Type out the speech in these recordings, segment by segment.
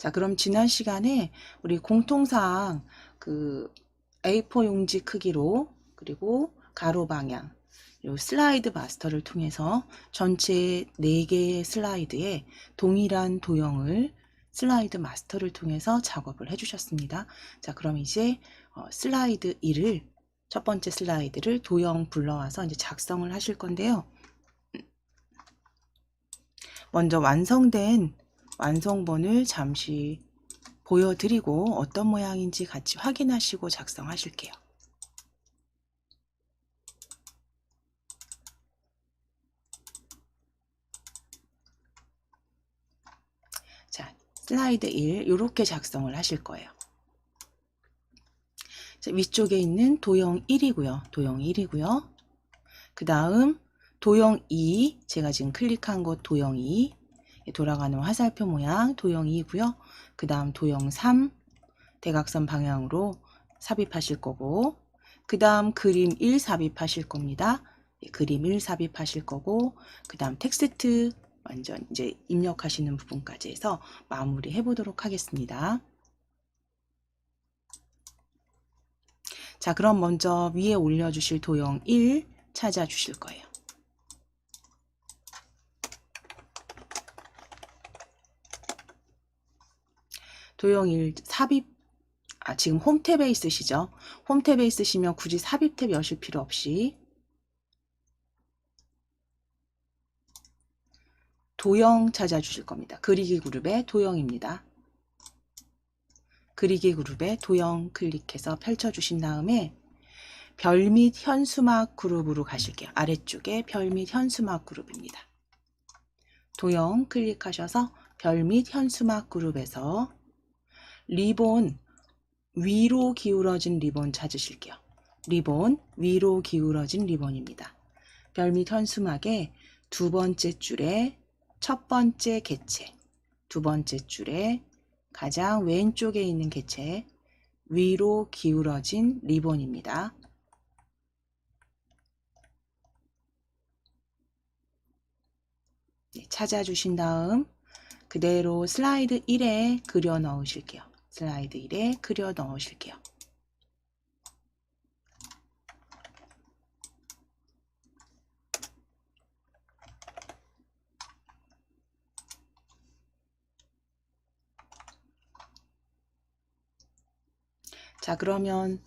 자, 그럼 지난 시간에 우리 공통사항 그 A4 용지 크기로 그리고 가로 방향 요 슬라이드 마스터를 통해서 전체 4개의 슬라이드에 동일한 도형을 슬라이드 마스터를 통해서 작업을 해주셨습니다. 자, 그럼 이제 슬라이드 1을 첫 번째 슬라이드를 도형 불러와서 이제 작성을 하실 건데요. 먼저 완성된 완성본을 잠시 보여드리고 어떤 모양인지 같이 확인하시고 작성하실게요. 자, 슬라이드 1 이렇게 작성을 하실 거예요. 자, 위쪽에 있는 도형 1이고요. 도형 1이고요. 그 다음 도형 2, 제가 지금 클릭한 곳 도형 2, 돌아가는 화살표 모양 도형 2고요. 그 다음 도형 3, 대각선 방향으로 삽입하실 거고, 그 다음 그림 1 삽입하실 겁니다. 그림 1 삽입하실 거고, 그 다음 텍스트 완전 이제 입력하시는 부분까지 해서 마무리 해보도록 하겠습니다. 자, 그럼 먼저 위에 올려주실 도형 1 찾아주실 거예요. 도형 1 삽입, 지금 홈탭에 있으시죠? 홈탭에 있으시면 굳이 삽입 탭 여실 필요 없이 도형 찾아주실 겁니다. 그리기 그룹의 도형입니다. 그리기 그룹의 도형 클릭해서 펼쳐주신 다음에 별 및 현수막 그룹으로 가실게요. 아래쪽에 별 및 현수막 그룹입니다. 도형 클릭하셔서 별 및 현수막 그룹에서 리본 위로 기울어진 리본 찾으실게요. 리본 위로 기울어진 리본입니다. 별 및 현수막의 두 번째 줄에 첫 번째 객체, 두 번째 줄에 가장 왼쪽에 있는 객체 위로 기울어진 리본입니다. 네, 찾아주신 다음 그대로 슬라이드 1에 그려 넣으실게요. 슬라이드 1에 그려 넣으실게요. 자, 그러면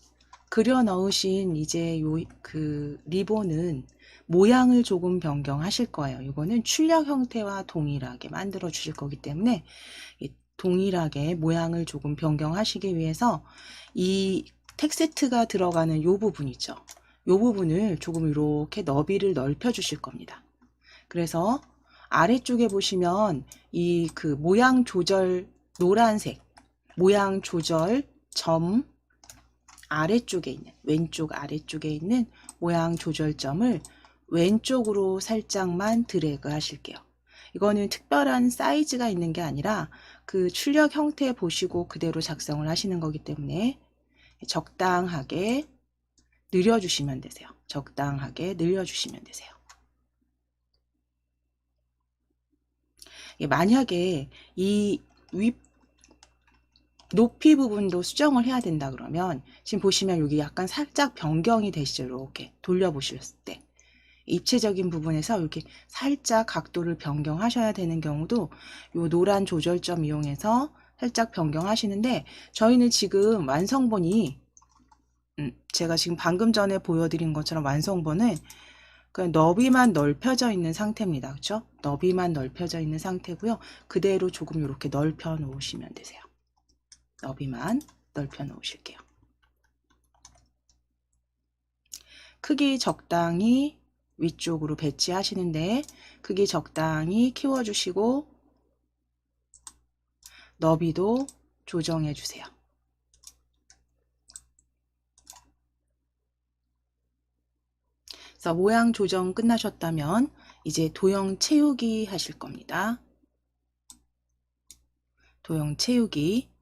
그려 넣으신 이제 그 리본은 모양을 조금 변경하실 거예요. 이거는 출력 형태와 동일하게 만들어 주실 거기 때문에 동일하게 모양을 조금 변경하시기 위해서 이 텍스트가 들어가는 이 부분이죠. 이 부분을 조금 이렇게 너비를 넓혀 주실 겁니다. 그래서 아래쪽에 보시면 이 그 모양 조절 노란색 모양 조절 점 아래쪽에 있는 왼쪽 아래쪽에 있는 모양 조절점을 왼쪽으로 살짝만 드래그 하실게요. 이거는 특별한 사이즈가 있는 게 아니라 그 출력 형태 보시고 그대로 작성을 하시는 거기 때문에 적당하게 늘려주시면 되세요. 적당하게 늘려주시면 되세요. 만약에 이 윗 높이 부분도 수정을 해야 된다 그러면 지금 보시면 여기 약간 살짝 변경이 되시죠. 이렇게 돌려보셨을 때 입체적인 부분에서 이렇게 살짝 각도를 변경하셔야 되는 경우도 이 노란 조절점 이용해서 살짝 변경하시는데 저희는 지금 완성본이 제가 지금 방금 전에 보여드린 것처럼 완성본은 그냥 너비만 넓혀져 있는 상태입니다. 그렇죠? 너비만 넓혀져 있는 상태고요. 그대로 조금 이렇게 넓혀 놓으시면 되세요. 너비만 넓혀 놓으실게요. 크기 적당히 위쪽으로 배치하시는데 크기 적당히 키워주시고 너비도 조정해 주세요. 그래서 모양 조정 끝나셨다면 이제 도형 채우기 하실 겁니다. 도형 채우기.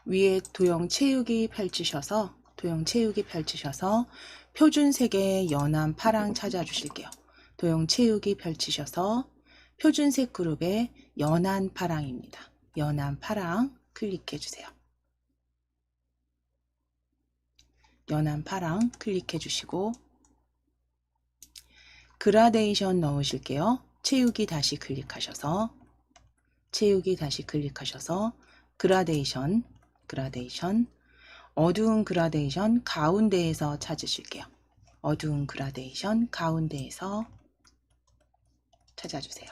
위에 도형 채우기 펼치셔서 표준색의 연한 파랑 찾아주실게요. 도형 채우기 펼치셔서 표준색 그룹의 연한 파랑입니다. 연한 파랑 클릭해 주세요. 연한 파랑 클릭해 주시고 그라데이션 넣으실게요. 채우기 다시 클릭하셔서 그라데이션 어두운 그라데이션 가운데에서 찾으실게요. 어두운 그라데이션 가운데에서 찾아주세요.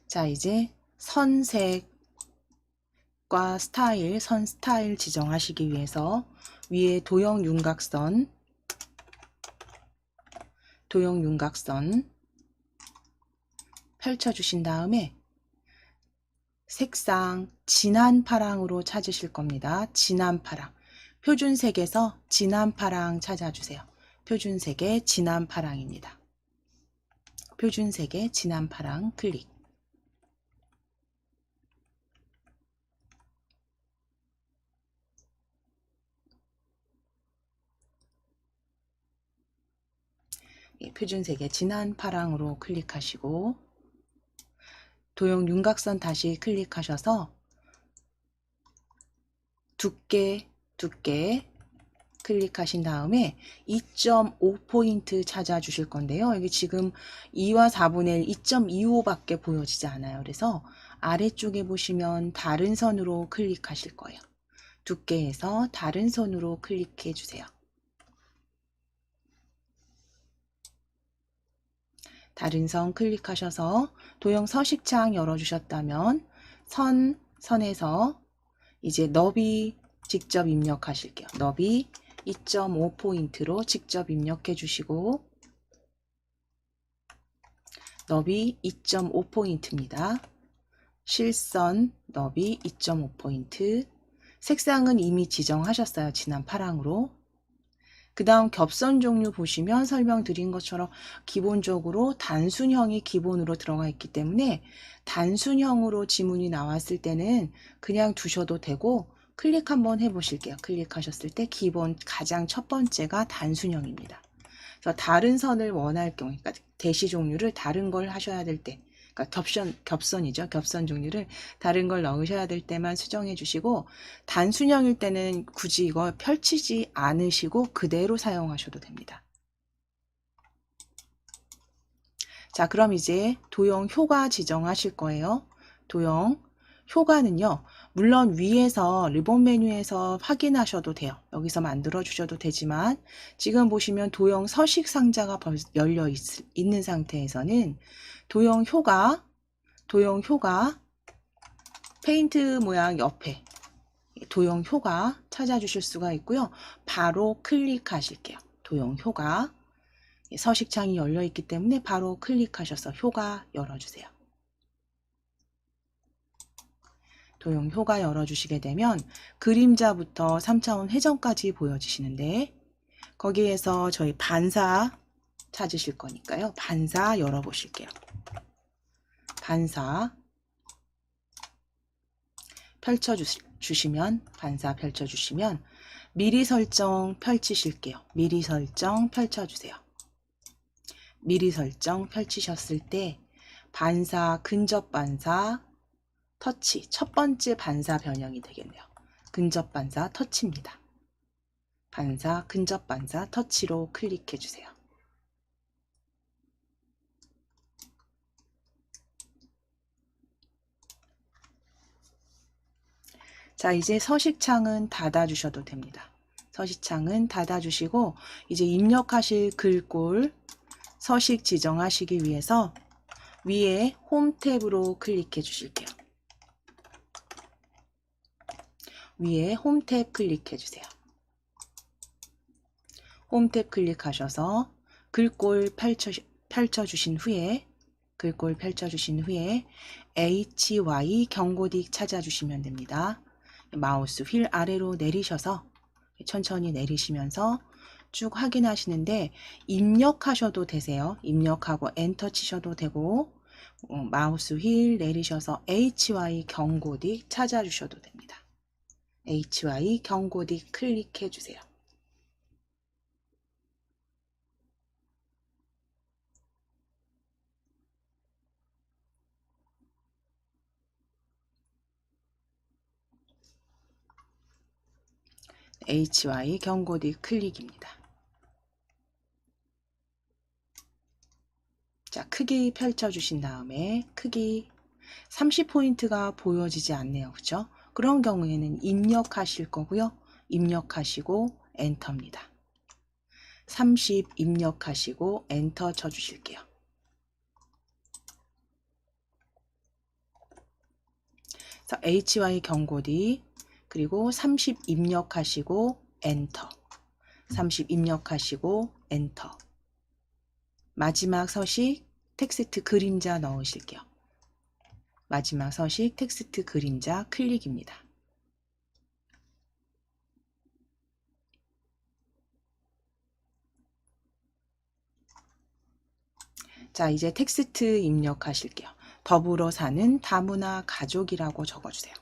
자, 이제 선색과 스타일, 선 스타일 지정하시기 위해서 위에 도형 윤곽선 펼쳐주신 다음에 색상 진한 파랑으로 찾으실 겁니다. 진한 파랑. 표준색에서 진한 파랑 찾아주세요. 표준색의 진한 파랑입니다. 표준색의 진한 파랑 클릭. 표준색의 진한 파랑으로 클릭하시고 도형 윤곽선 다시 클릭하셔서 두께 클릭하신 다음에 2.5포인트 찾아주실 건데요. 여기 지금 2와 4분의 1, 2.25밖에 보여지지 않아요. 그래서 아래쪽에 보시면 다른 선으로 클릭하실 거예요. 두께에서 다른 선으로 클릭해 주세요. 다른 선 클릭하셔서 도형 서식창 열어주셨다면 선에서 이제 너비 직접 입력하실게요. 너비 2.5포인트로 직접 입력해 주시고 너비 2.5포인트입니다. 실선 너비 2.5포인트 색상은 이미 지정하셨어요. 진한 파랑으로. 그 다음 겹선 종류 보시면 설명드린 것처럼 기본적으로 단순형이 기본으로 들어가 있기 때문에 단순형으로 지문이 나왔을 때는 그냥 두셔도 되고 클릭 한번 해보실게요. 클릭하셨을 때 기본 가장 첫 번째가 단순형입니다. 그래서 다른 선을 원할 경우, 그러니까 대시 종류를 다른 걸 하셔야 될 때, 그러니까 겹선이죠. 겹선 종류를 다른 걸 넣으셔야 될 때만 수정해 주시고 단순형일 때는 굳이 이거 펼치지 않으시고 그대로 사용하셔도 됩니다. 자, 그럼 이제 도형 효과 지정하실 거예요. 도형 효과는요. 물론 위에서 리본 메뉴에서 확인하셔도 돼요. 여기서 만들어 주셔도 되지만 지금 보시면 도형 서식 상자가 열려 있는 상태에서는 도형 효과 페인트 모양 옆에 도형 효과 찾아주실 수가 있고요. 바로 클릭하실게요. 도형 효과 서식창이 열려 있기 때문에 바로 클릭하셔서 효과 열어주세요. 도형 효과 열어주시게 되면 그림자부터 3차원 회전까지 보여지시는데 거기에서 저희 반사 찾으실 거니까요. 반사 열어보실게요. 반사 반사 펼쳐주시면 미리 설정 펼치실게요. 미리 설정 펼쳐주세요. 미리 설정 펼치셨을 때 반사, 근접 반사, 터치, 첫 번째 반사 변형이 되겠네요. 근접 반사, 터치입니다. 반사, 근접 반사, 터치로 클릭해 주세요. 자, 이제 서식창은 닫아주셔도 됩니다. 서식창은 닫아주시고 이제 입력하실 글꼴 서식 지정하시기 위해서 위에 홈 탭으로 클릭해 주실게요. 위에 홈 탭 클릭해 주세요. 홈 탭 클릭하셔서 글꼴 펼쳐주신 후에 HY 경고딕 찾아주시면 됩니다. 마우스 휠 아래로 내리셔서 천천히 내리시면서 쭉 확인하시는데 입력하셔도 되세요. 입력하고 엔터 치셔도 되고 마우스 휠 내리셔서 HY 경고딕 찾아주셔도 됩니다. HY 경고딕 클릭해 주세요. HY 경고딕 클릭입니다. 자, 크기 펼쳐주신 다음에 크기 30포인트가 보여지지 않네요. 그죠? 그런 경우에는 입력하실 거고요. 입력하시고 엔터입니다. 30 입력하시고 엔터 쳐주실게요. 그래서 HY 경고딕 그리고 30 입력하시고 엔터 30 입력하시고 엔터 마지막 서식 텍스트 그림자 넣으실게요. 마지막 서식 텍스트 그림자 클릭입니다. 자, 이제 텍스트 입력하실게요. 더불어 사는 다문화 가족이라고 적어주세요.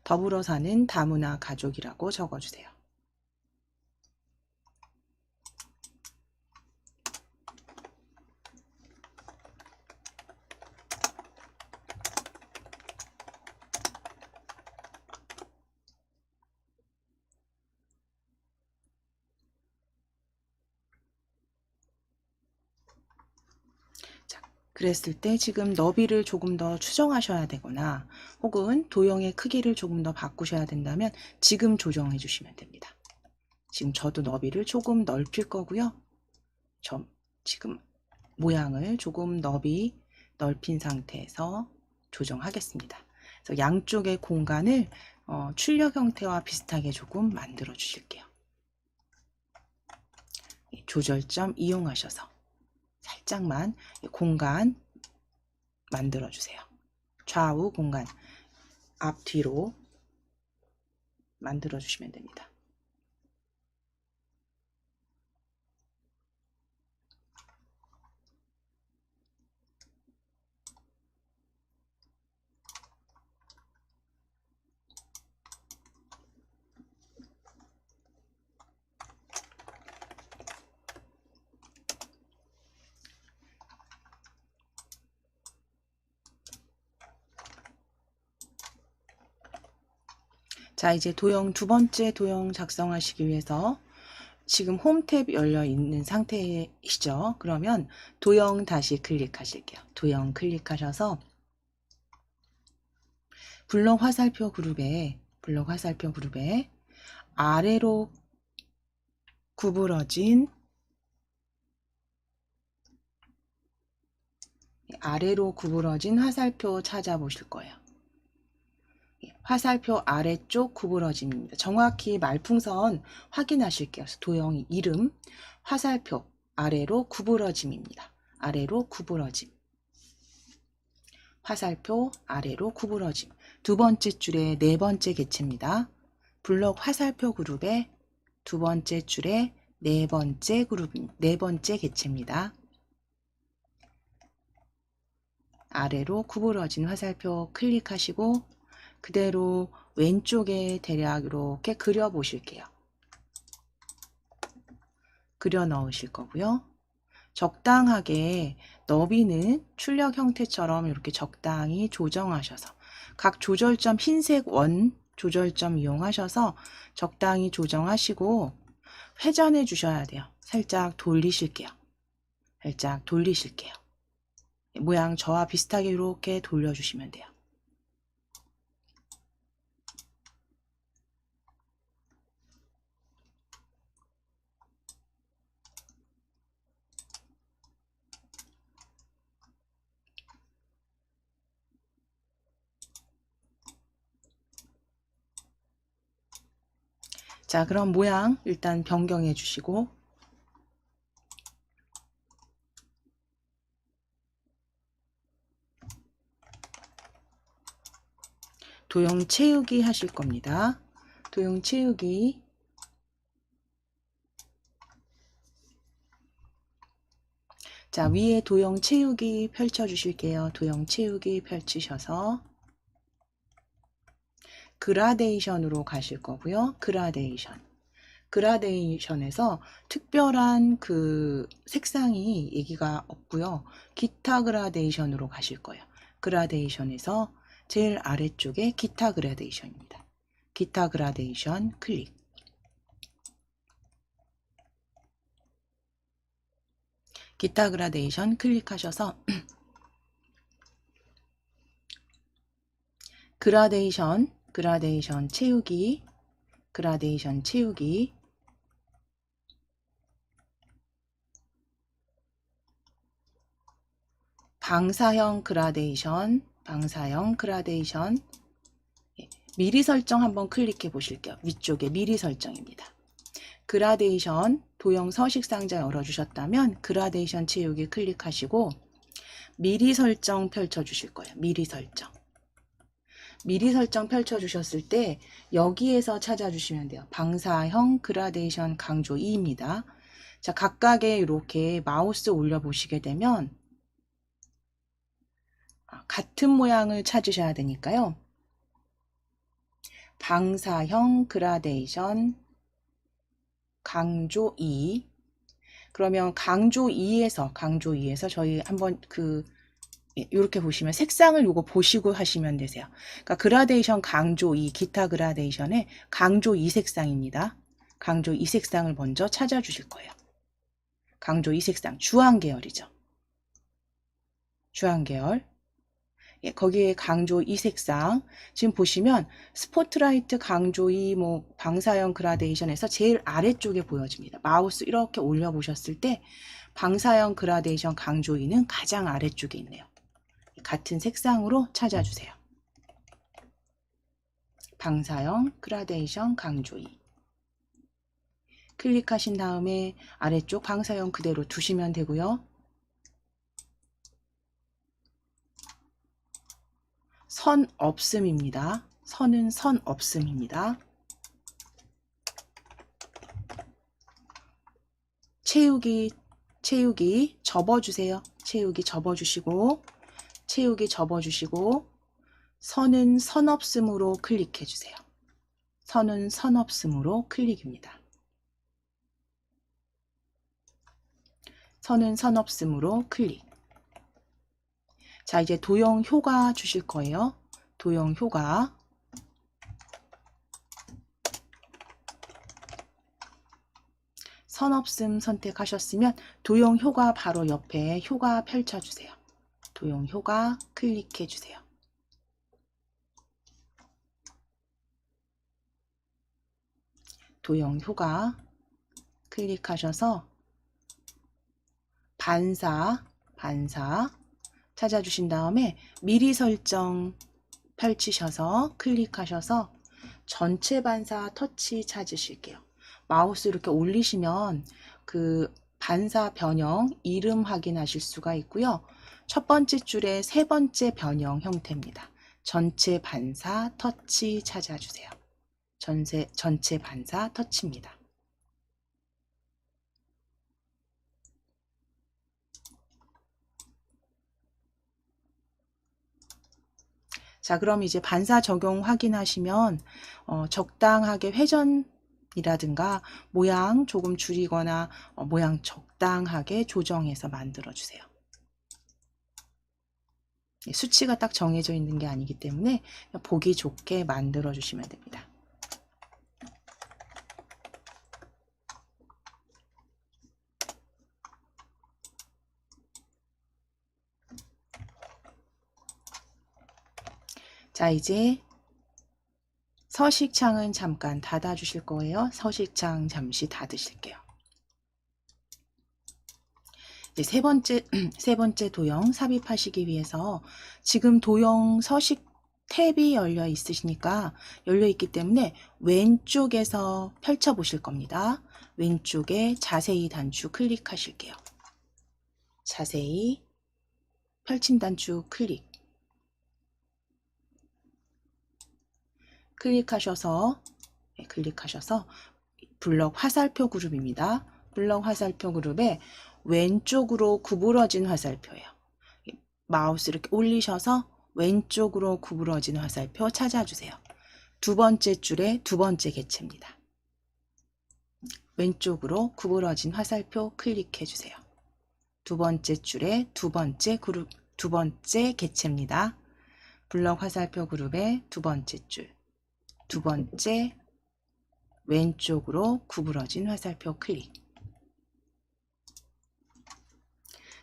더불어 사는 다문화 가족이라고 적어주세요. 그랬을 때 지금 너비를 조금 더 추정하셔야 되거나 혹은 도형의 크기를 조금 더 바꾸셔야 된다면 지금 조정해 주시면 됩니다. 지금 저도 너비를 조금 넓힐 거고요. 지금 모양을 조금 넓힌 상태에서 조정하겠습니다. 그래서 양쪽의 공간을 출력 형태와 비슷하게 조금 만들어 주실게요. 조절점 이용하셔서 살짝만 공간 만들어 주세요. 좌우 공간 앞뒤로 만들어 주시면 됩니다. 자, 이제 두 번째 도형 작성하시기 위해서 지금 홈 탭 열려 있는 상태이시죠? 그러면 도형 다시 클릭하실게요. 도형 클릭하셔서 블록 화살표 그룹에 아래로 구부러진 화살표 찾아보실 거예요. 화살표 아래쪽 구부러짐입니다. 정확히 말풍선 확인하실게요. 도형 이름 화살표 아래로 구부러짐입니다. 아래로 구부러짐. 화살표 아래로 구부러짐. 두 번째 줄에 네 번째 개체입니다. 블록 화살표 그룹의 두 번째 줄에 네 번째 개체입니다. 아래로 구부러진 화살표 클릭하시고 그대로 왼쪽에 대략 이렇게 그려 보실게요. 그려 넣으실 거고요. 적당하게 너비는 출력 형태처럼 이렇게 적당히 조정하셔서 각 조절점 흰색 원 조절점 이용하셔서 적당히 조정하시고 회전해 주셔야 돼요. 살짝 돌리실게요. 모양 저와 비슷하게 이렇게 돌려주시면 돼요. 자, 그럼 모양 일단 변경해 주시고 도형 채우기 하실 겁니다. 도형 채우기. 자, 위에 도형 채우기 펼쳐 주실게요. 도형 채우기 펼치셔서 그라데이션으로 가실 거고요. 그라데이션. 그라데이션에서 특별한 그 색상이 얘기가 없고요. 기타 그라데이션으로 가실 거예요. 그라데이션에서 제일 아래쪽에 기타 그라데이션입니다. 기타 그라데이션 클릭. 기타 그라데이션 클릭하셔서 그라데이션 채우기, 그라데이션 채우기. 방사형 그라데이션, 방사형 그라데이션. 미리 설정 한번 클릭해 보실게요. 위쪽에 미리 설정입니다. 그라데이션 도형 서식 상자 열어주셨다면 그라데이션 채우기 클릭하시고 미리 설정 펼쳐 주실 거예요. 미리 설정. 미리 설정 펼쳐 주셨을 때 여기에서 찾아주시면 돼요. 방사형 그라데이션 강조 2입니다. 자, 각각의 이렇게 마우스 올려 보시게 되면 같은 모양을 찾으셔야 되니까요. 방사형 그라데이션 강조 2. 그러면 강조 2에서 저희 한번 이렇게 보시면 색상을 요거 보시고 하시면 되세요. 그러니까 그라데이션 강조 2, 기타 그라데이션의 강조 2 색상입니다. 강조 2 색상을 먼저 찾아주실 거예요. 강조 2 색상, 주황 계열이죠. 주황 계열. 예, 거기에 강조 2 색상. 지금 보시면 스포트라이트 강조 2, 방사형 그라데이션에서 제일 아래쪽에 보여집니다. 마우스 이렇게 올려 보셨을 때 방사형 그라데이션 강조 2는 가장 아래쪽에 있네요. 같은 색상으로 찾아주세요. 방사형 그라데이션 강조 2. 클릭하신 다음에 아래쪽 방사형 그대로 두시면 되고요. 선 없음입니다. 선은 선 없음입니다. 채우기 접어주세요. 채우기 접어주시고 선은 선 없음으로 클릭해 주세요. 선은 선 없음으로 클릭입니다. 선은 선 없음으로 클릭. 자, 이제 도형 효과 주실 거예요. 도형 효과. 선 없음 선택하셨으면 도형 효과 바로 옆에 효과 펼쳐주세요. 도형 효과 클릭해 주세요. 도형 효과 클릭하셔서 반사 찾아주신 다음에 미리 설정 펼치셔서 클릭하셔서 전체 반사 터치 찾으실게요. 마우스 이렇게 올리시면 그 반사 변형 이름 확인하실 수가 있고요. 첫 번째 줄에 세 번째 변형 형태입니다. 전체 반사 터치 찾아주세요. 전체 반사 터치입니다. 자, 그럼 이제 반사 적용 확인하시면 적당하게 회전이라든가 모양 조금 줄이거나 모양 적당하게 조정해서 만들어 주세요. 수치가 딱 정해져 있는 게 아니기 때문에 보기 좋게 만들어 주시면 됩니다. 자, 이제 서식창은 잠깐 닫아 주실 거예요. 서식창 잠시 닫으실게요. 이제 세 번째 도형 삽입하시기 위해서 지금 도형 서식 탭이 열려 있기 때문에 왼쪽에서 펼쳐 보실 겁니다. 왼쪽에 자세히 단추 클릭하실게요. 자세히 펼침 단추 클릭. 클릭하셔서 블럭 화살표 그룹입니다. 블럭 화살표 그룹에 왼쪽으로 구부러진 화살표예요. 마우스 이렇게 올리셔서 왼쪽으로 구부러진 화살표 찾아주세요. 두 번째 줄에 두 번째 객체입니다. 왼쪽으로 구부러진 화살표 클릭해 주세요. 두 번째 줄에 두 번째 객체입니다. 블럭 화살표 그룹의 두 번째 줄, 두 번째 왼쪽으로 구부러진 화살표 클릭.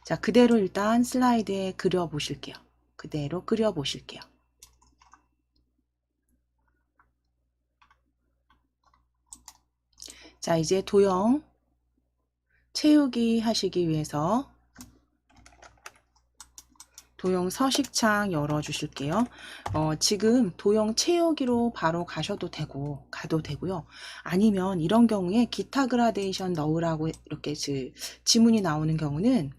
자, 그대로 일단 슬라이드에 그려 보실게요. 그대로 그려 보실게요. 자, 이제 도형 채우기 하시기 위해서 도형 서식창 열어 주실게요. 지금 도형 채우기로 바로 가도 되고요. 아니면 이런 경우에 기타 그라데이션 넣으라고 이렇게 지문이 나오는 경우는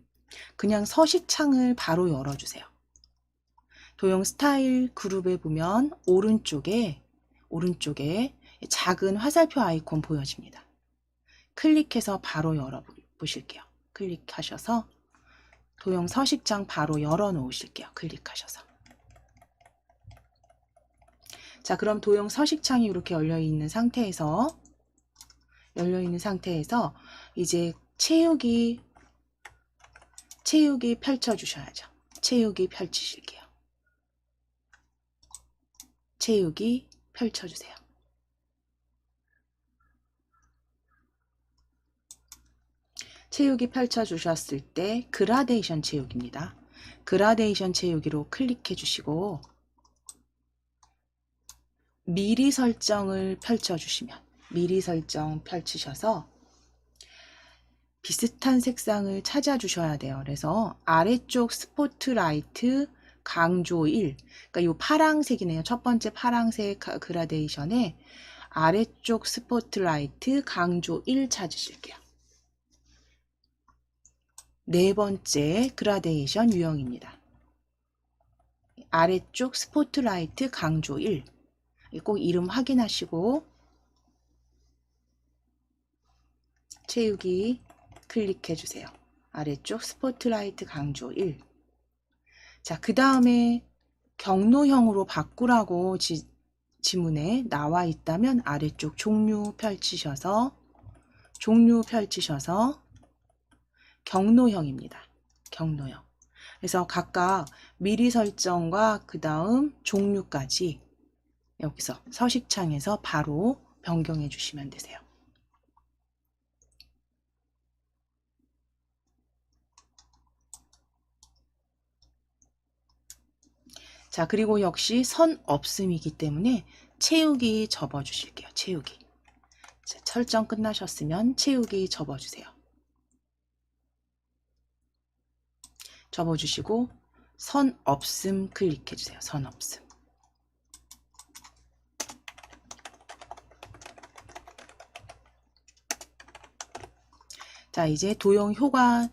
그냥 서식창을 바로 열어 주세요. 도형 스타일 그룹에 보면 오른쪽에 작은 화살표 아이콘 보여집니다. 클릭해서 바로 열어 보실게요. 클릭하셔서 도형 서식창 바로 열어 놓으실게요. 클릭하셔서. 자, 그럼 도형 서식창이 이렇게 열려 있는 상태에서 이제 채우기 펼쳐 주셔야죠. 채우기 펼치실게요. 채우기 펼쳐 주세요. 채우기 펼쳐 주셨을 때 그라데이션 채우기입니다. 그라데이션 채우기로 클릭해 주시고 미리 설정을 펼쳐 주시면 미리 설정 펼치셔서 비슷한 색상을 찾아 주셔야 돼요. 그래서 아래쪽 스포트라이트 강조 1, 그러니까 이 파랑색이네요. 첫 번째 파랑색 그라데이션에 아래쪽 스포트라이트 강조 1 찾으실게요. 네 번째 그라데이션 유형입니다. 아래쪽 스포트라이트 강조 1. 꼭 이름 확인하시고 채우기 클릭해 주세요. 아래쪽 스포트라이트 강조 1. 자, 그 다음에 경로형으로 바꾸라고 지문에 나와 있다면 아래쪽 종류 펼치셔서 경로형입니다. 경로형. 그래서 각각 미리 설정과 그 다음 종류까지 여기서 서식창에서 바로 변경해 주시면 되세요. 자, 그리고 역시 선 없음이기 때문에 채우기 접어 주실게요. 채우기. 자, 설정 끝나셨으면 채우기 접어 주세요. 접어주시고 선 없음 클릭해 주세요. 선 없음. 자, 이제 도형 효과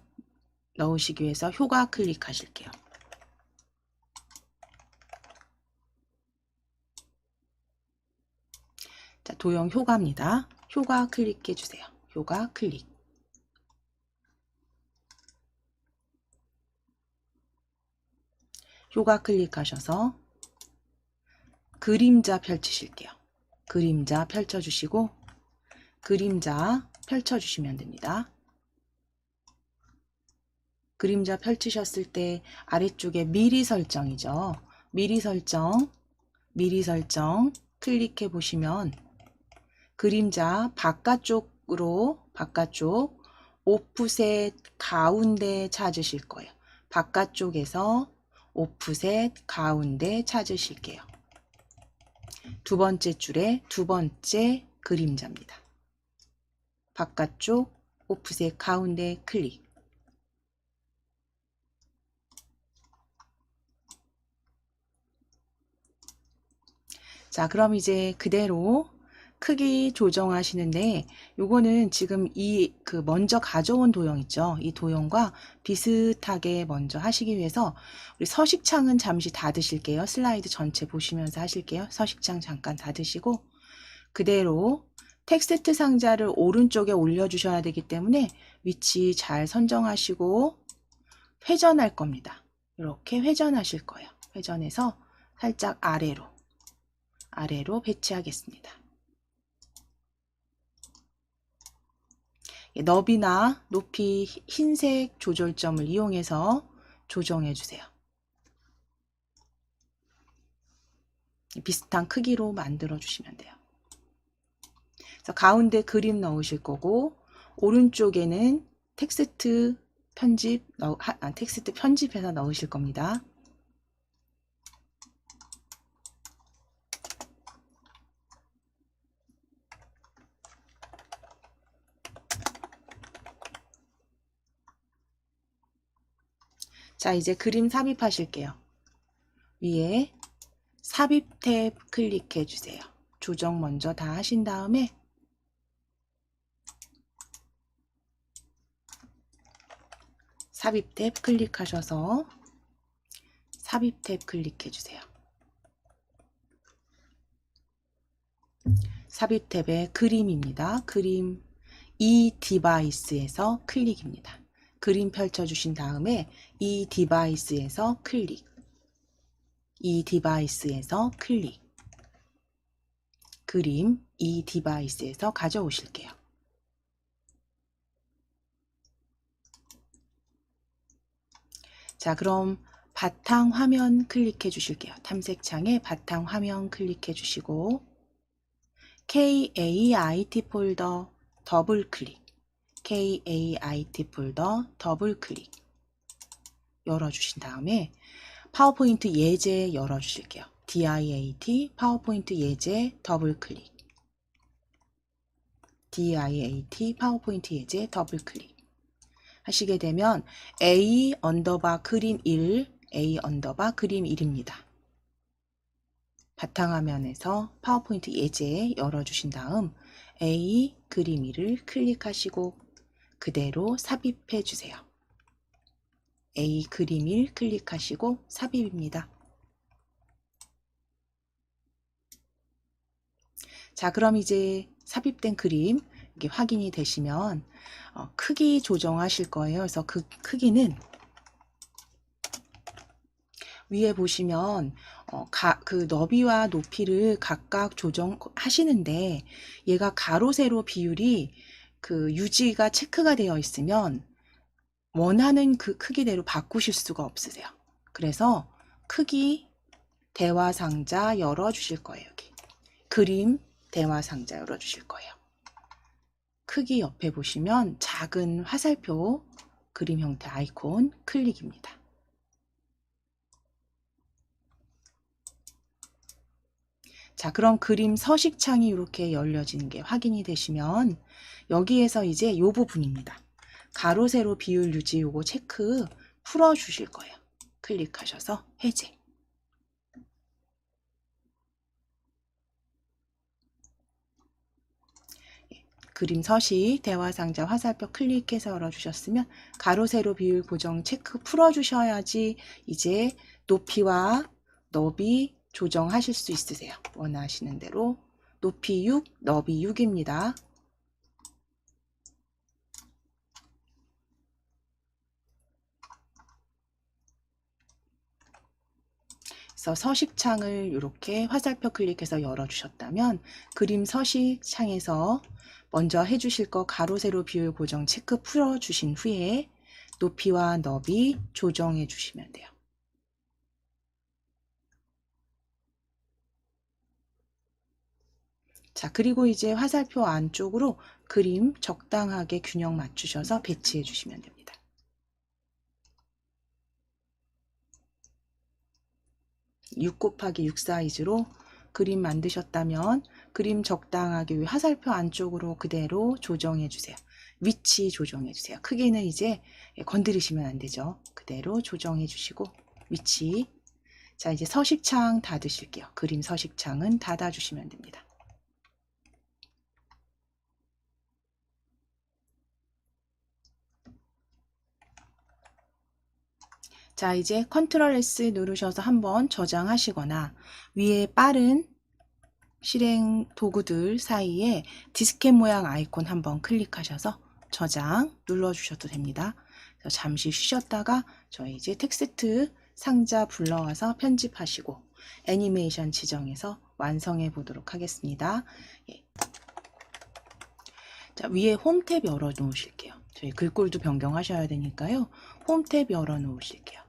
넣으시기 위해서 효과 클릭하실게요. 자, 도형 효과입니다. 효과 클릭해 주세요. 효과 클릭. 효과 클릭하셔서 그림자 펼치실게요. 그림자 펼쳐주시고 그림자 펼쳐주시면 됩니다. 그림자 펼치셨을 때 아래쪽에 미리 설정이죠. 미리 설정 클릭해 보시면 그림자 바깥쪽 오프셋 가운데 찾으실 거예요. 바깥쪽에서 오프셋 가운데 찾으실게요. 두 번째 줄에 두 번째 그림자입니다. 바깥쪽 오프셋 가운데 클릭. 자, 그럼 이제 그대로 크기 조정하시는데 요거는 지금 먼저 가져온 도형 있죠. 이 도형과 비슷하게 먼저 하시기 위해서 우리 서식창은 잠시 닫으실게요. 슬라이드 전체 보시면서 하실게요. 서식창 잠깐 닫으시고 그대로 텍스트 상자를 오른쪽에 올려주셔야 되기 때문에 위치 잘 선정하시고 회전할 겁니다. 이렇게 회전하실 거예요. 회전해서 살짝 아래로 배치하겠습니다. 너비나 높이 흰색 조절점을 이용해서 조정해 주세요. 비슷한 크기로 만들어 주시면 돼요. 그래서 가운데 그림 넣으실 거고 오른쪽에는 텍스트 편집해서 넣으실 겁니다. 자, 이제 그림 삽입하실게요. 위에 삽입 탭 클릭해 주세요. 조정 먼저 다 하신 다음에 삽입 탭 클릭하셔서 삽입 탭 클릭해 주세요. 삽입 탭의 그림입니다. 그림 이 디바이스에서 클릭입니다. 그림 펼쳐주신 다음에 이 디바이스에서 클릭, 이 디바이스에서 클릭, 그림 이 디바이스에서 가져오실게요. 자, 그럼 바탕 화면 클릭해 주실게요. 탐색창에 바탕 화면 클릭해 주시고 KAIT 폴더 더블 클릭, KAIT 폴더 더블 클릭 열어주신 다음에 파워포인트 예제 열어주실게요. DIAT 파워포인트 예제 더블 클릭, DIAT 파워포인트 예제 더블 클릭 하시게 되면 A 언더바 그림 1, A 언더바 그림 1입니다. 바탕화면에서 파워포인트 예제 열어주신 다음 A 그림 1을 클릭하시고 그대로 삽입해 주세요. A 그림 1 클릭하시고 삽입입니다. 자, 그럼 이제 삽입된 그림 이게 확인이 되시면 크기 조정하실 거예요. 그래서 그 크기는 위에 보시면 그 너비와 높이를 각각 조정하시는데 얘가 가로 세로 비율이 그 유지가 체크가 되어 있으면 원하는 그 크기대로 바꾸실 수가 없으세요. 그래서 크기 대화 상자 열어 주실 거예요. 여기 그림 대화 상자 열어 주실 거예요. 크기 옆에 보시면 작은 화살표 그림 형태 아이콘 클릭입니다. 자, 그럼 그림 서식창이 이렇게 열려지는 게 확인이 되시면 여기에서 이제 이 부분입니다. 가로 세로 비율 유지 요거 체크 풀어 주실 거예요. 클릭하셔서 해제. 그림 서식 대화 상자 화살표 클릭해서 열어주셨으면 가로 세로 비율 고정 체크 풀어주셔야지 이제 높이와 너비 조정하실 수 있으세요. 원하시는 대로 높이 6, 너비 6입니다. 그래서 서식창을 이렇게 화살표 클릭해서 열어주셨다면 그림 서식창에서 먼저 해주실 거 가로 세로 비율 고정 체크 풀어주신 후에 높이와 너비 조정해 주시면 돼요. 자, 그리고 이제 화살표 안쪽으로 그림 적당하게 균형 맞추셔서 배치해 주시면 됩니다. (6 곱하기 6) 사이즈로 그림 만드셨다면 그림 적당하게 화살표 안쪽으로 그대로 조정해 주세요. 위치 조정해 주세요. 크기는 이제 건드리시면 안 되죠. 그대로 조정해 주시고 위치. 자, 이제 서식창 닫으실게요. 그림 서식창은 닫아 주시면 됩니다. 자, 이제 컨트롤 S 누르셔서 한번 저장하시거나 위에 빠른 실행 도구들 사이에 디스켓 모양 아이콘 한번 클릭하셔서 저장 눌러주셔도 됩니다. 그래서 잠시 쉬셨다가 저희 이제 텍스트 상자 불러와서 편집하시고 애니메이션 지정해서 완성해 보도록 하겠습니다. 예. 자, 위에 홈 탭 열어 놓으실게요. 저희 글꼴도 변경하셔야 되니까요. 홈 탭 열어 놓으실게요.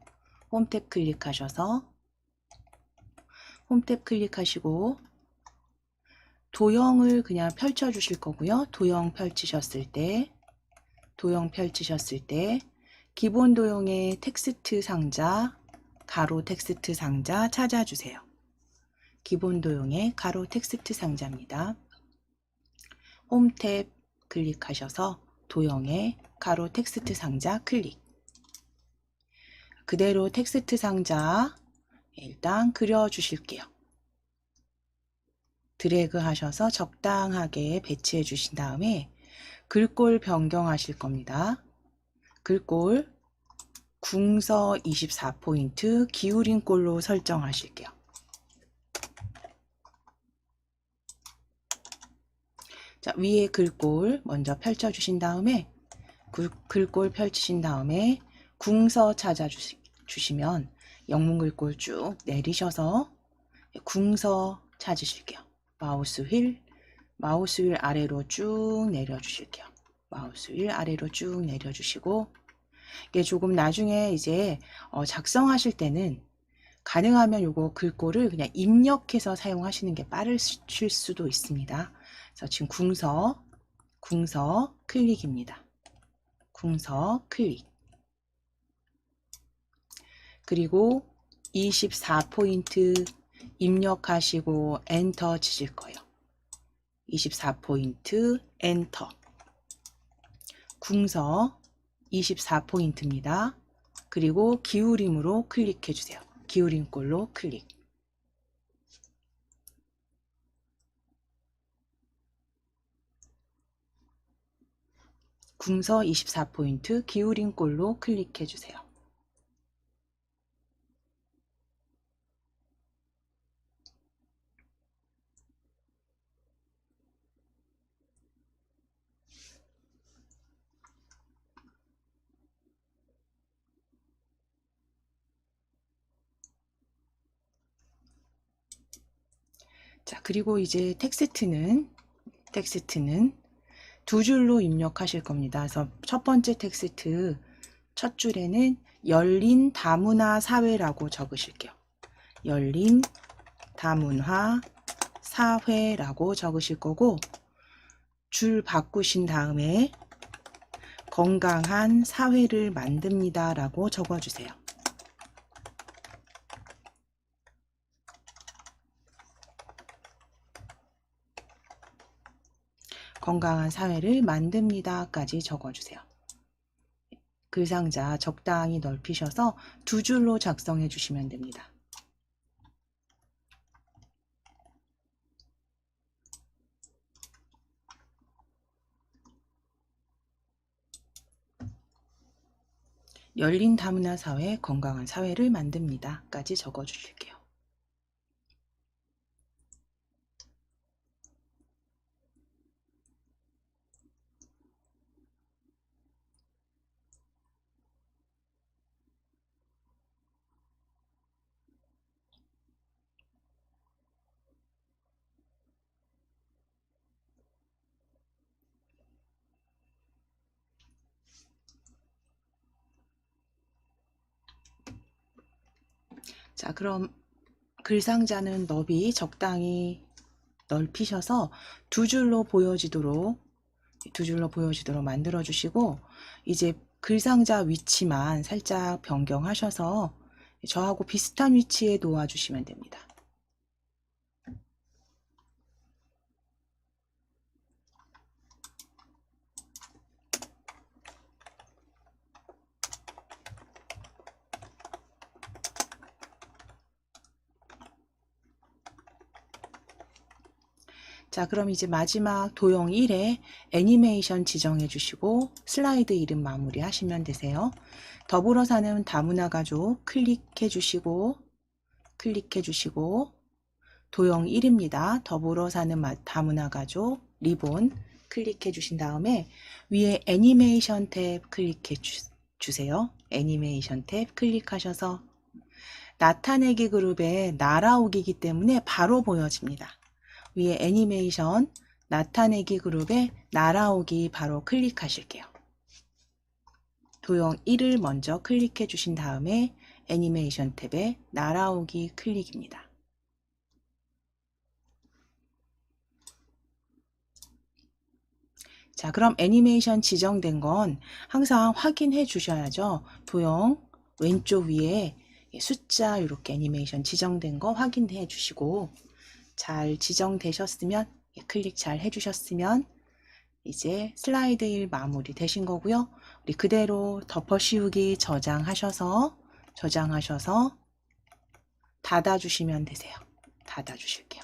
홈 탭 클릭하셔서 홈 탭 클릭하시고 도형을 그냥 펼쳐 주실 거고요. 도형 펼치셨을 때 기본 도형의 텍스트 상자, 가로 텍스트 상자 찾아주세요. 기본 도형의 가로 텍스트 상자입니다. 홈 탭 클릭하셔서 도형의 가로 텍스트 상자 클릭. 그대로 텍스트 상자 일단 그려 주실게요. 드래그 하셔서 적당하게 배치해 주신 다음에 글꼴 변경하실 겁니다. 글꼴 궁서 24포인트 기울인 꼴로 설정하실게요. 자, 위에 글꼴 먼저 펼쳐 주신 다음에 글꼴 펼치신 다음에 궁서 찾아 주시면 영문 글꼴 쭉 내리셔서 궁서 찾으실게요. 마우스 휠 아래로 쭉 내려주실게요. 마우스 휠 아래로 쭉 내려주시고 이게 조금 나중에 이제 작성하실 때는 가능하면 요거 글꼴을 그냥 입력해서 사용하시는 게 빠르실 수도 있습니다. 그래서 지금 궁서 클릭입니다. 궁서 클릭. 그리고 24포인트 입력하시고 엔터 치실 거예요. 24포인트 엔터. 궁서 24포인트입니다. 그리고 기울임으로 클릭해 주세요. 기울임 꼴로 클릭. 궁서 24포인트 기울임 꼴로 클릭해 주세요. 자, 그리고 이제 텍스트는 두 줄로 입력하실 겁니다. 그래서 첫 번째 텍스트 첫 줄에는 열린 다문화 사회라고 적으실게요. 열린 다문화 사회라고 적으실 거고 줄 바꾸신 다음에 건강한 사회를 만듭니다 라고 적어주세요. 건강한 사회를 만듭니다까지 적어주세요. 글상자 적당히 넓히셔서 두 줄로 작성해 주시면 됩니다. 열린 다문화 사회, 건강한 사회를 만듭니다까지 적어주실게요. 자, 그럼 글상자는 너비 적당히 넓히셔서 두 줄로 보여지도록 만들어 주시고 이제 글상자 위치만 살짝 변경하셔서 저하고 비슷한 위치에 놓아 주시면 됩니다. 자, 그럼 이제 마지막 도형 1에 애니메이션 지정해 주시고 슬라이드 이름 마무리 하시면 되세요. 더불어 사는 다문화 가족 클릭해 주시고 도형 1입니다. 더불어 사는 다문화 가족 리본 클릭해 주신 다음에 위에 애니메이션 탭 클릭해 주세요. 애니메이션 탭 클릭하셔서 나타내기 그룹에 날아오기이기 때문에 바로 보여집니다. 위에 애니메이션 나타내기 그룹에 날아오기 바로 클릭하실게요. 도형 1을 먼저 클릭해 주신 다음에 애니메이션 탭에 날아오기 클릭입니다. 자, 그럼 애니메이션 지정된 건 항상 확인해 주셔야죠. 도형 왼쪽 위에 숫자 이렇게 애니메이션 지정된 거 확인해 주시고 잘 지정되셨으면 클릭 잘 해주셨으면 이제 슬라이드 1 마무리 되신 거고요. 우리 그대로 덮어씌우기 저장하셔서 닫아주시면 되세요. 닫아주실게요.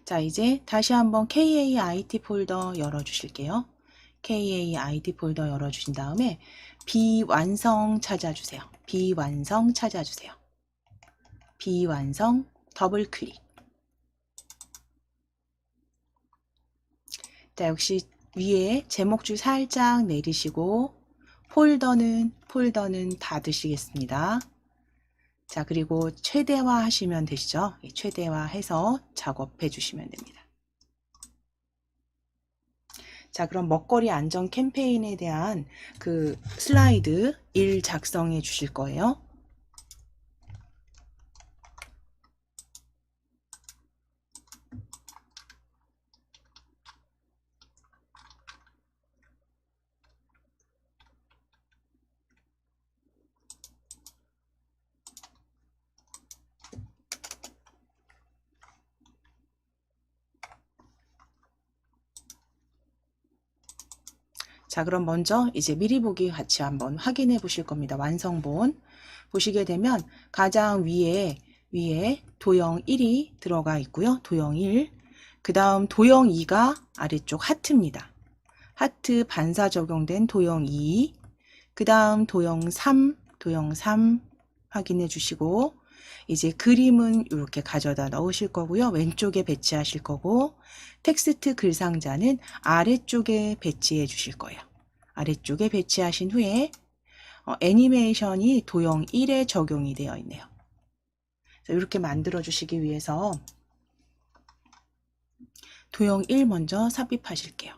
자, 이제 다시 한번 KAIT 폴더 열어주실게요. KAIT 폴더 열어주신 다음에 비완성 찾아주세요. 비완성 찾아주세요. 비완성 더블 클릭. 자, 역시 위에 제목줄 살짝 내리시고 폴더는 닫으시겠습니다. 자, 그리고 최대화 하시면 되시죠? 최대화해서 작업해 주시면 됩니다. 자, 그럼 먹거리 안전 캠페인에 대한 그 슬라이드 1 작성해 주실 거예요. 자, 그럼 먼저 이제 미리 보기 같이 한번 확인해 보실 겁니다. 완성본 보시게 되면 가장 위에 도형 1이 들어가 있고요. 도형 1. 그 다음 도형 2가 아래쪽 하트입니다. 하트 반사 적용된 도형 2. 그 다음 도형 3 확인해 주시고 이제 그림은 이렇게 가져다 넣으실 거고요. 왼쪽에 배치하실 거고 텍스트 글 상자는 아래쪽에 배치해 주실 거예요. 아래쪽에 배치하신 후에 애니메이션이 도형 1에 적용이 되어 있네요. 이렇게 만들어 주시기 위해서 도형 1 먼저 삽입하실게요.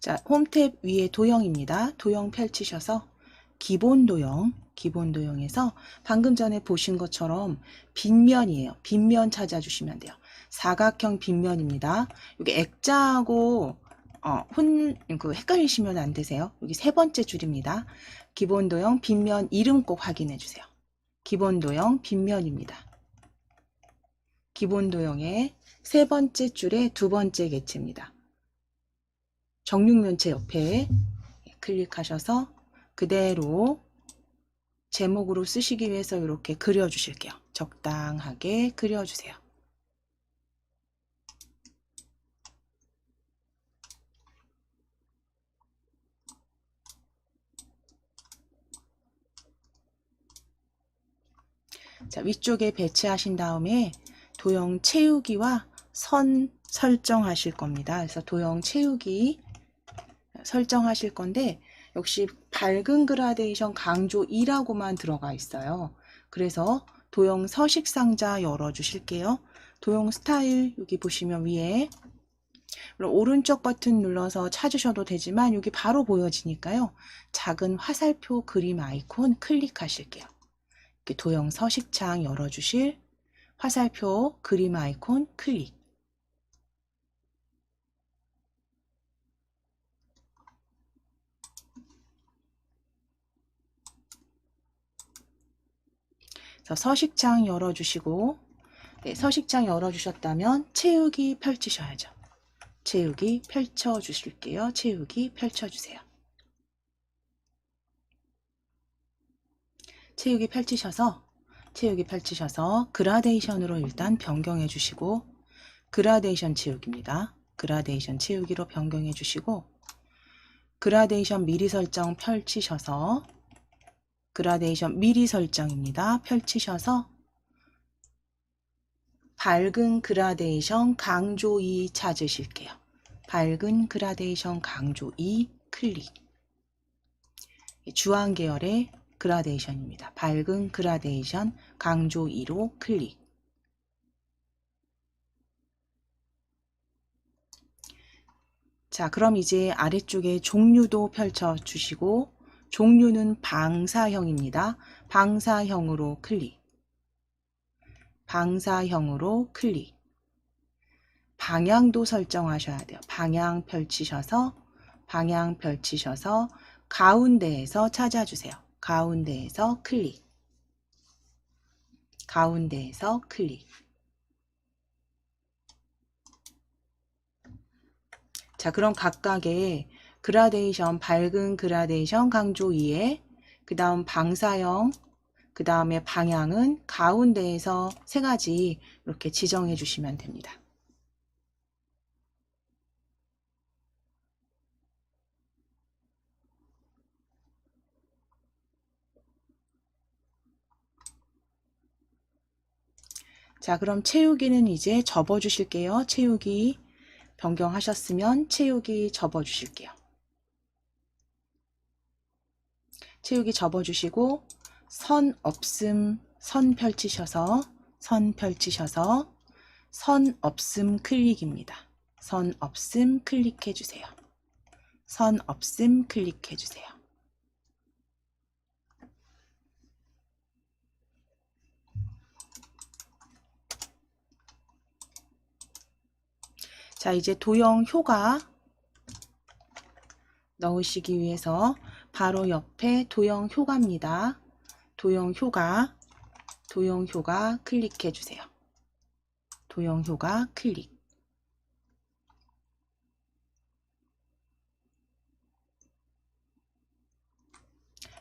자, 홈탭 위에 도형입니다. 도형 펼치셔서 기본 도형에서 방금 전에 보신 것처럼 빗면이에요. 빗면 찾아주시면 돼요. 사각형 빗면입니다. 여기 액자하고 헷갈리시면 안 되세요. 여기 세 번째 줄입니다. 기본 도형 빗면 이름 꼭 확인해 주세요. 기본 도형 빗면입니다. 기본 도형의 세 번째 줄의 두 번째 객체입니다. 정육면체 옆에 클릭하셔서 그대로 제목으로 쓰시기 위해서 이렇게 그려주실게요. 적당하게 그려주세요. 자, 위쪽에 배치하신 다음에 도형 채우기와 선 설정하실 겁니다. 그래서 도형 채우기 설정하실 건데 역시 밝은 그라데이션 강조 2라고만 들어가 있어요. 그래서 도형 서식 상자 열어 주실게요. 도형 스타일 여기 보시면 위에 오른쪽 버튼 눌러서 찾으셔도 되지만 여기 바로 보여지니까요. 작은 화살표 그림 아이콘 클릭하실게요. 이렇게 도형 서식창 열어주실 화살표 그림 아이콘 클릭. 서식창 열어주시고 네, 서식창 열어주셨다면 채우기 펼치셔야죠. 채우기 펼쳐주실게요. 채우기 펼쳐주세요. 채우기 펼치셔서 그라데이션으로 일단 변경해 주시고, 그라데이션 채우기입니다. 그라데이션 채우기로 변경해 주시고, 그라데이션 미리 설정 펼치셔서, 그라데이션 미리 설정입니다. 펼치셔서 밝은 그라데이션 강조 2 찾으실게요. 밝은 그라데이션 강조 2 클릭. 주황 계열의 그라데이션입니다. 밝은 그라데이션 강조 2로 클릭. 자, 그럼 이제 아래쪽에 종류도 펼쳐주시고, 종류는 방사형입니다. 방사형으로 클릭. 방사형으로 클릭. 방향도 설정하셔야 돼요. 방향 펼치셔서 가운데에서 찾아주세요. 가운데에서 클릭. 가운데에서 클릭. 자, 그럼 각각의 그라데이션, 밝은 그라데이션 강조 2에 그 다음 방사형, 그 다음에 방향은 가운데에서 세 가지 이렇게 지정해 주시면 됩니다. 자, 그럼 채우기는 이제 접어 주실게요. 채우기 변경하셨으면 채우기 접어 주실게요. 채우기 접어 주시고 선 없음 선 펼치셔서 선 없음 클릭입니다. 선 없음 클릭해 주세요. 선 없음 클릭해 주세요. 자, 이제 도형 효과 넣으시기 위해서 바로 옆에 도형 효과입니다. 도형 효과 클릭해 주세요. 도형 효과 클릭.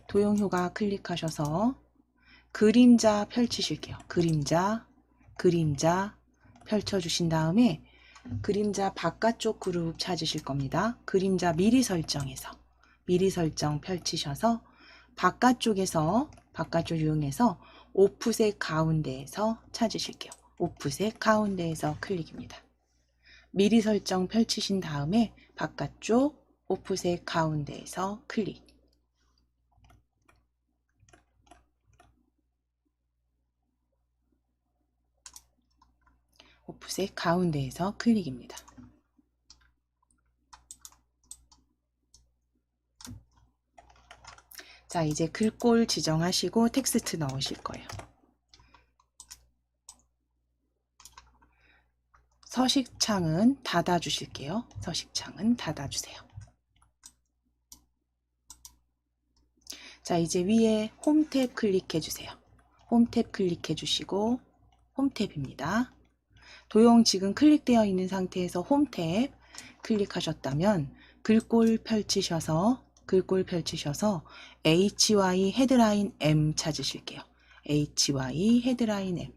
도형 효과 클릭하셔서 그림자 펼치실게요. 그림자 펼쳐주신 다음에 그림자 바깥쪽 그룹 찾으실 겁니다. 그림자 미리 설정에서 미리 설정 펼치셔서 바깥쪽 이용해서 오프셋 가운데에서 찾으실게요. 오프셋 가운데에서 클릭입니다. 미리 설정 펼치신 다음에 바깥쪽 오프셋 가운데에서 클릭. 오프셋 가운데에서 클릭입니다. 자, 이제 글꼴 지정하시고 텍스트 넣으실 거예요. 서식창은 닫아 주실게요. 서식창은 닫아 주세요. 자, 이제 위에 홈 탭 클릭해 주세요. 홈 탭 클릭해 주시고 홈 탭입니다. 도형 지금 클릭되어 있는 상태에서 홈 탭 클릭하셨다면 글꼴 펼치셔서 HY 헤드라인 M 찾으실게요. HY 헤드라인 M.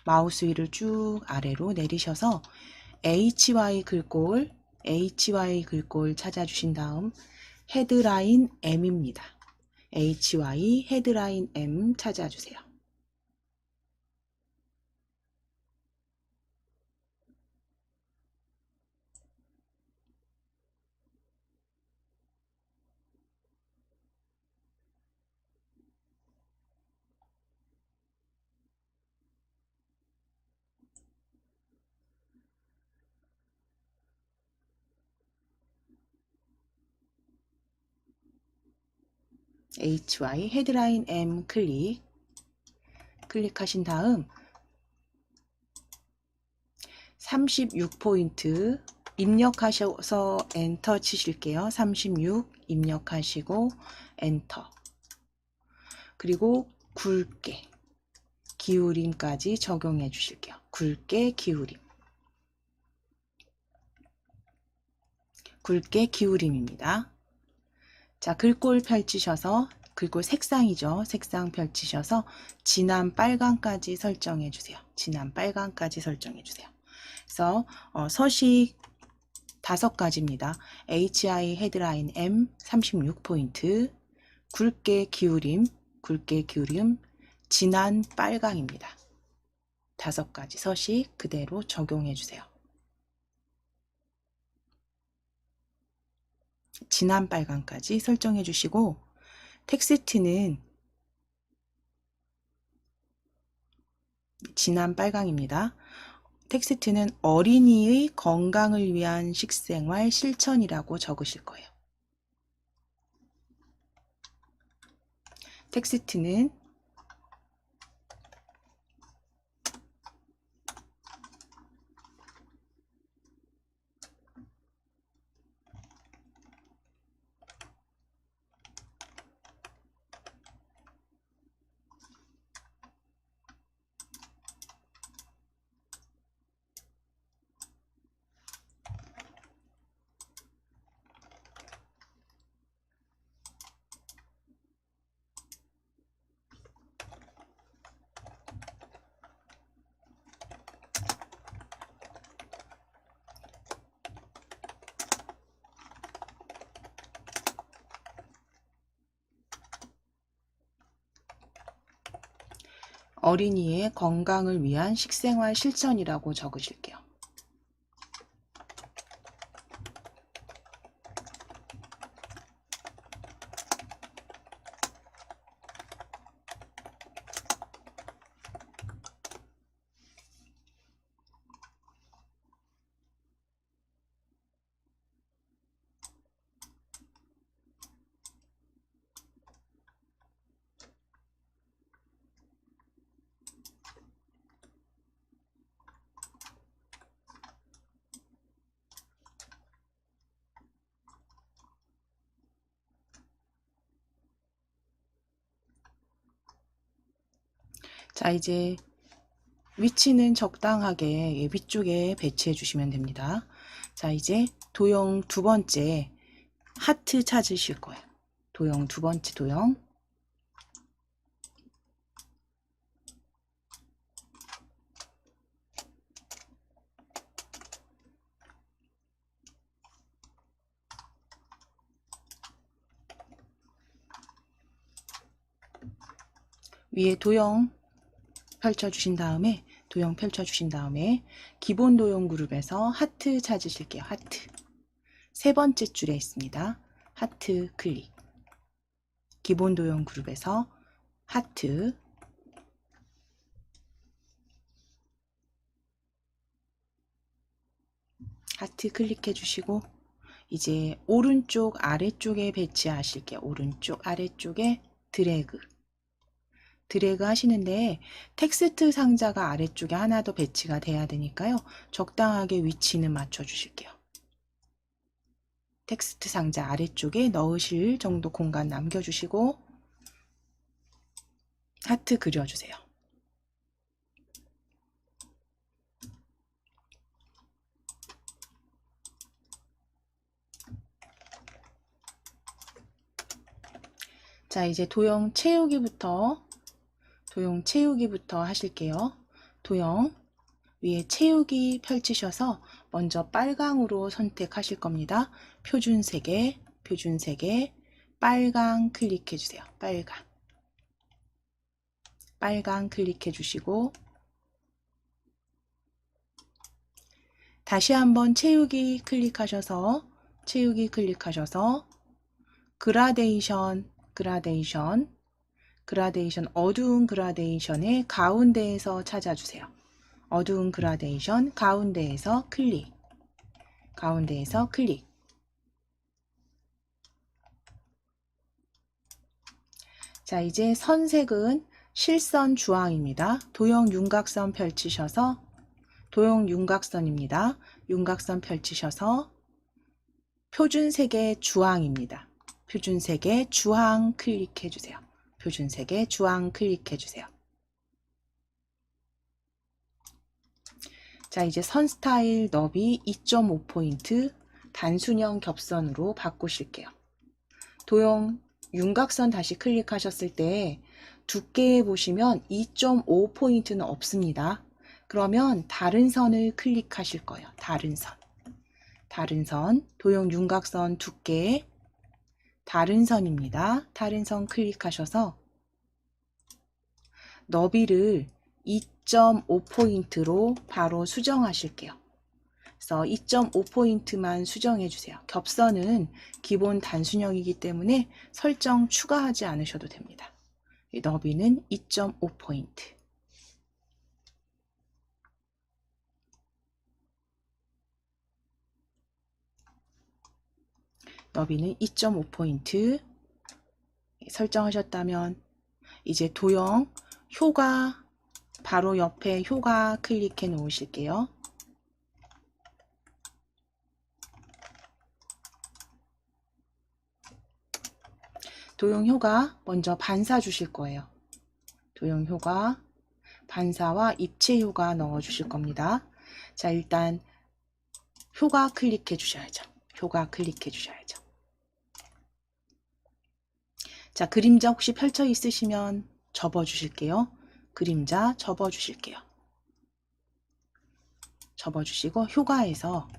마우스 위를 쭉 아래로 내리셔서 HY 글꼴 찾아주신 다음 헤드라인 M입니다. HY 헤드라인 M 찾아주세요. HY 헤드라인 M 클릭하신 다음 36포인트 입력하셔서 엔터 치실게요. 36 입력하시고 엔터. 그리고 굵게 기울임까지 적용해 주실게요. 굵게 기울임. 굵게 기울임입니다. 자, 글꼴 펼치셔서, 글꼴 색상이죠. 색상 펼치셔서 진한 빨강까지 설정해 주세요. 진한 빨강까지 설정해 주세요. 그래서 서식 5가지입니다. HI 헤드라인 M 36포인트, 굵게 기울임, 진한 빨강입니다. 5가지 서식 그대로 적용해 주세요. 진한 빨강까지 설정해 주시고, 텍스트는 진한 빨강입니다. 텍스트는 어린이의 건강을 위한 식생활 실천이라고 적으실 거예요. 텍스트는 어린이의 건강을 위한 식생활 실천이라고 적으실게요. 자, 이제 위치는 적당하게 위쪽에 배치해 주시면 됩니다. 자, 이제 도형 2번째 하트 찾으실 거예요. 도형 2번째 도형. 위에 도형 펼쳐주신 다음에 기본 도형 그룹에서 하트 찾으실게요. 하트. 3번째 줄에 있습니다. 하트 클릭. 기본 도형 그룹에서 하트. 하트 클릭해 주시고, 이제 오른쪽 아래쪽에 배치하실게요. 오른쪽 아래쪽에 드래그 하시는데, 텍스트 상자가 아래쪽에 하나 더 배치가 돼야 되니까요. 적당하게 위치는 맞춰 주실게요. 텍스트 상자 아래쪽에 넣으실 정도 공간 남겨주시고 하트 그려주세요. 자, 이제 도형 채우기부터 하실게요. 도형 위에 채우기 펼치셔서 먼저 빨강으로 선택하실 겁니다. 표준색에 빨강 클릭해 주세요. 빨강 클릭해 주시고, 다시 한번 채우기 클릭하셔서 그라데이션 어두운 그라데이션의 가운데에서 찾아주세요. 어두운 그라데이션 가운데에서 클릭. 자, 이제 선색은 실선 주황입니다. 도형 윤곽선 펼치셔서 윤곽선 펼치셔서 표준색의 주황입니다. 표준색의 주황 클릭해 주세요. 자, 이제 선 스타일 너비 2.5포인트 단순형 겹선으로 바꾸실게요. 도형 윤곽선 다시 클릭하셨을 때 두께에 보시면 2.5포인트는 없습니다. 그러면 다른 선을 클릭하실 거예요. 다른 선. 다른 선, 도형 윤곽선 두께, 다른 선입니다. 다른 선 클릭하셔서 너비를 2.5포인트로 바로 수정하실게요. 그래서 2.5포인트만 수정해 주세요. 겹선은 기본 단순형이기 때문에 설정 추가하지 않으셔도 됩니다. 너비는 2.5포인트. 너비는 2.5포인트 설정하셨다면 이제 도형 효과 바로 옆에 효과 클릭해 놓으실게요. 도형 효과 먼저 반사 주실 거예요. 도형 효과, 반사와 입체 효과 넣어 주실 겁니다. 자, 일단 효과 클릭해 주셔야죠. 효과 클릭해 주셔야죠. 자, 그림자 혹시 펼쳐 있으시면 접어 주실게요. 그림자 접어 주실게요. 접어 주시고 효과에서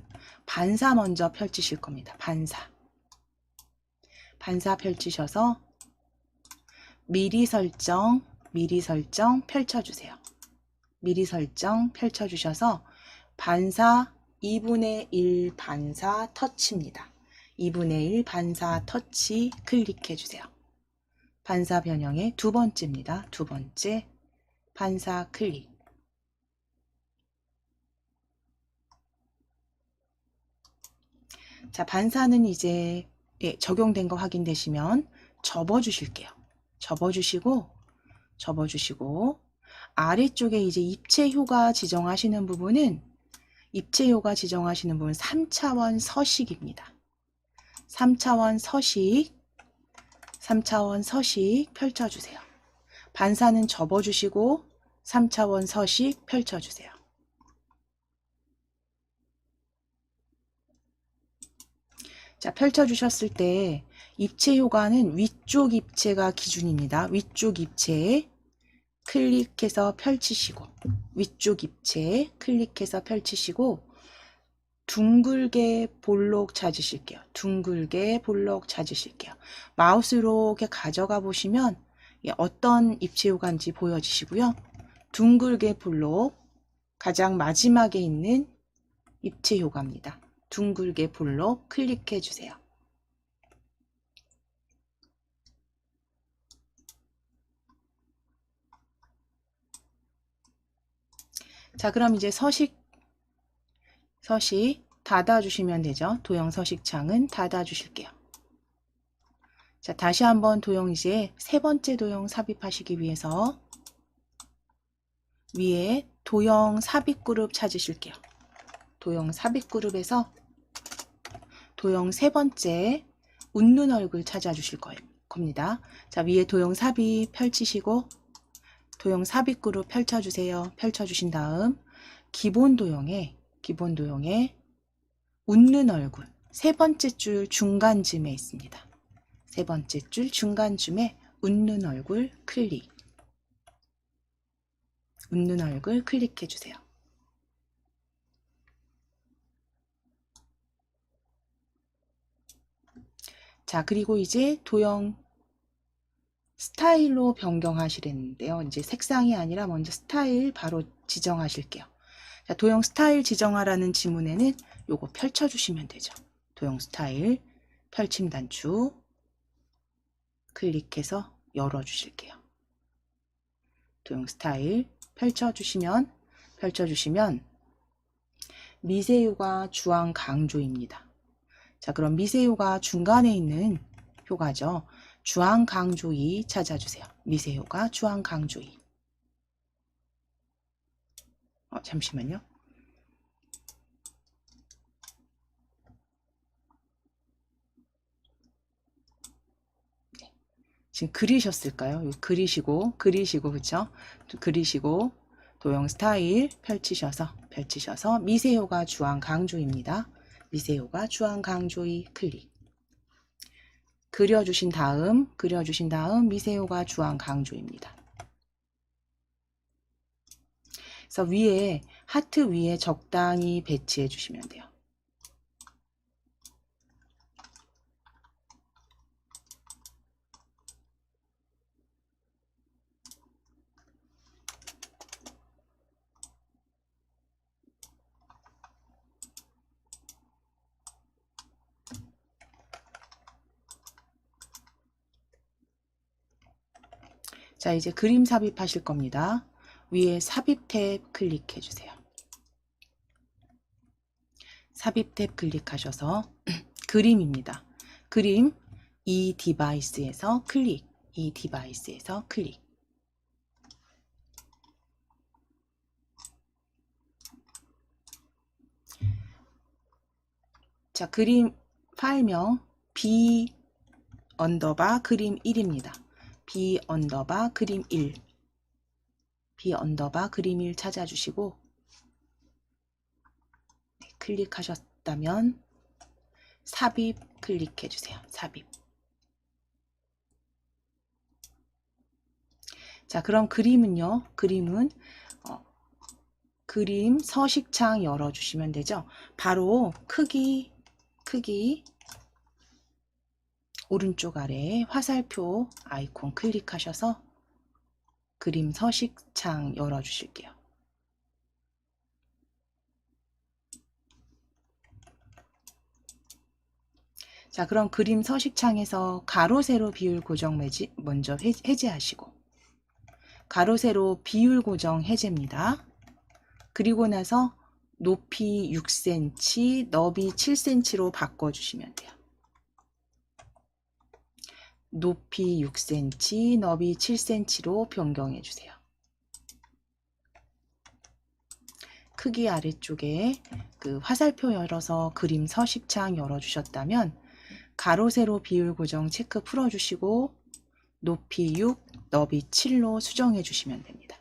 반사 먼저 펼치실 겁니다. 반사. 반사 펼치셔서 미리 설정 펼쳐 주세요. 미리 설정 펼쳐 주셔서 반사 2분의 1 반사 터치입니다. 2분의 1 반사 터치 클릭해 주세요. 반사 변형의 두 번째입니다. 두 번째 반사 클릭. 자, 반사는 이제 적용된 거 확인되시면 접어 주실게요. 접어 주시고 아래쪽에 이제 입체 효과 지정하시는 부분은 3차원 서식입니다. 3차원 서식 펼쳐주세요. 반사는 접어주시고 3차원 서식 펼쳐주세요. 자, 펼쳐주셨을 때 입체 효과는 위쪽 입체가 기준입니다. 위쪽 입체 클릭해서 펼치시고 위쪽 입체 클릭해서 펼치시고 둥글게 볼록 찾으실게요. 둥글게 볼록 찾으실게요. 마우스로 이렇게 가져가 보시면 어떤 입체 효과인지 보여지시고요. 둥글게 볼록 가장 마지막에 있는 입체 효과입니다. 둥글게 볼록 클릭해 주세요. 자, 그럼 이제 서식 닫아주시면 되죠. 도형 서식창은 닫아주실게요. 자, 다시 한번 도형 이제 세 번째 도형 삽입하시기 위해서 위에 도형 삽입 그룹 찾으실게요. 도형 삽입 그룹에서 도형 세 번째 웃는 얼굴 찾아주실 겁니다. 자, 위에 도형 삽입 펼치시고 도형 삽입 그룹 펼쳐주세요. 펼쳐주신 다음 기본 도형에 웃는 얼굴 세 번째 줄 중간쯤에 있습니다. 세 번째 줄 중간쯤에 웃는 얼굴 클릭. 웃는 얼굴 클릭해 주세요. 자, 그리고 이제 도형 스타일로 변경하시랬는데요. 이제 색상이 아니라 먼저 스타일 바로 지정하실게요. 자, 도형 스타일 지정하라는 지문에는 요거 펼쳐주시면 되죠. 도형 스타일 펼침 단추 클릭해서 열어주실게요. 도형 스타일 펼쳐주시면 미세효과 주황 강조입니다. 자, 그럼 미세효과 중간에 있는 효과죠. 주황 강조이 찾아주세요. 미세효과 주황 강조이. 잠시만요. 네. 지금 그리셨을까요? 그리시고 그쵸? 그리시고 도형 스타일 펼치셔서 펼치셔서 미세효과 주황 강조입니다. 미세효과 주황 강조의 클릭. 그려주신 다음 미세효과 주황 강조입니다. 그래서 위에 하트 위에 적당히 배치해 주시면 돼요. 자, 이제 그림 삽입하실 겁니다. 위에 삽입 탭 클릭해 주세요. 삽입 탭 클릭하셔서 그림입니다. 그림 이 디바이스에서 클릭. 이 디바이스에서 클릭. 자, 그림 파일명 b 언더바 그림 1입니다. b 언더바 그림 1. b 언더바 그림 1 찾아주시고 클릭하셨다면 삽입 클릭해 주세요. 삽입. 자, 그럼 그림은요. 그림은 그림 서식창 열어주시면 되죠. 바로 크기 오른쪽 아래에 화살표 아이콘 클릭하셔서 그림 서식창 열어주실게요. 자, 그럼 그림 서식창에서 가로 세로 비율 고정 매지 먼저 해제하시고 가로 세로 비율 고정 해제입니다. 그리고 나서 높이 6cm, 너비 7cm로 바꿔주시면 돼요. 높이 6cm, 너비 7cm로 변경해 주세요. 크기 아래쪽에 그 화살표 열어서 그림 서식창 열어주셨다면 가로 세로 비율 고정 체크 풀어주시고 높이 6, 너비 7로 수정해 주시면 됩니다.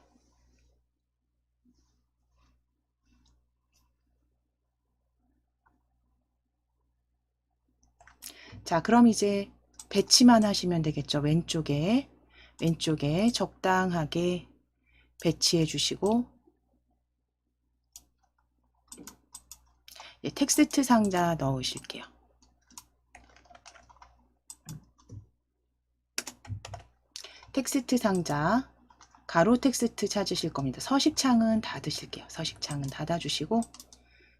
자, 그럼 이제 배치만 하시면 되겠죠. 왼쪽에 적당하게 배치해 주시고 텍스트 상자 넣으실게요. 텍스트 상자 가로 텍스트 찾으실 겁니다. 서식창은 닫으실게요. 서식창은 닫아주시고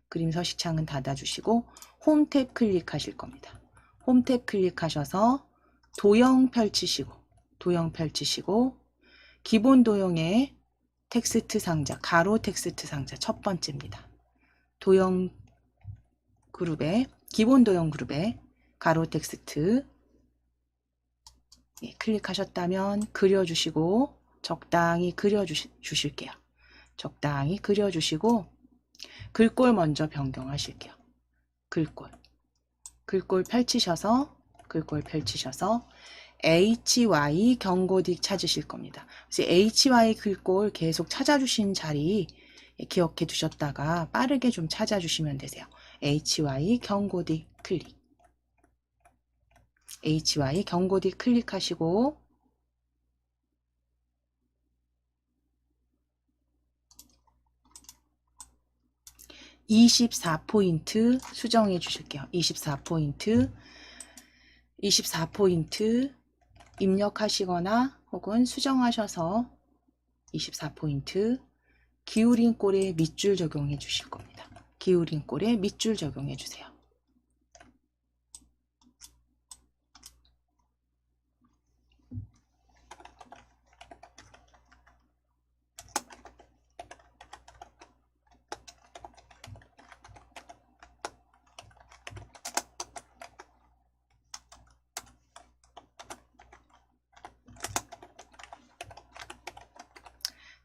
그림 서식창은 닫아주시고 홈 탭 클릭하실 겁니다. 홈 탭 클릭하셔서 도형 펼치시고 기본 도형의 텍스트 상자 가로 텍스트 상자 첫 번째입니다. 도형 그룹에 기본 도형 그룹에 가로 텍스트 클릭하셨다면 그려주시고 적당히 그려주실게요. 적당히 그려주시고 글꼴 먼저 변경하실게요. 글꼴 펼치셔서 HY 경고딕 찾으실 겁니다. 그래서 HY 글꼴 계속 찾아주신 자리 기억해 두셨다가 빠르게 좀 찾아주시면 되세요. HY 경고딕 클릭. HY 경고딕 클릭하시고 (24포인트) 수정해 주실게요. 24포인트 입력하시거나 혹은 수정하셔서 24포인트 기울인 꼴에 밑줄 적용해 주실 겁니다. 기울인 꼴에 밑줄 적용해 주세요.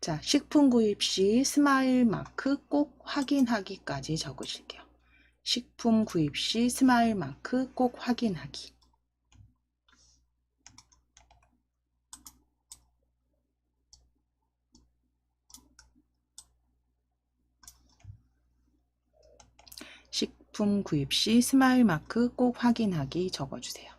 자, 식품 구입 시 스마일 마크 꼭 확인하기까지 적으실게요. 식품 구입 시 스마일 마크 꼭 확인하기. 상품 구입 시 스마일 마크 꼭 확인하기 적어주세요.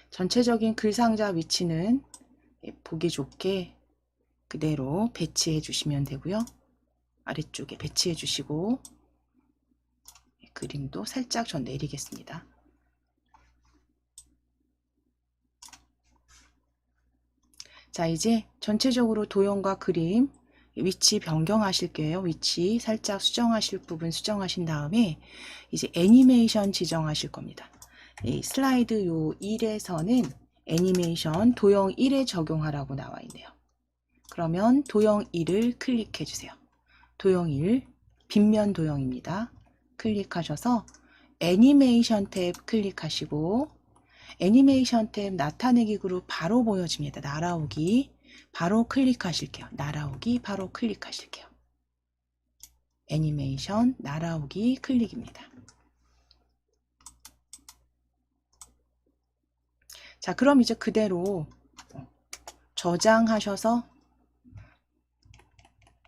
전체적인 글상자 위치는 보기 좋게 그대로 배치해 주시면 되고요. 아래쪽에 배치해 주시고 그림도 살짝 전 내리겠습니다. 자, 이제 전체적으로 도형과 그림 위치 변경하실게요. 위치 살짝 수정하실 부분 수정하신 다음에 이제 애니메이션 지정하실 겁니다. 이 슬라이드 요 1에서는 애니메이션 도형 1에 적용하라고 나와 있네요. 그러면 도형 1을 클릭해 주세요. 도형 1, 빗면 도형입니다. 클릭하셔서 애니메이션 탭 클릭하시고 애니메이션 탭 나타내기 그룹 바로 보여집니다. 날아오기 바로 클릭하실게요. 날아오기 바로 클릭하실게요. 애니메이션 날아오기 클릭입니다. 자, 그럼 이제 그대로 저장하셔서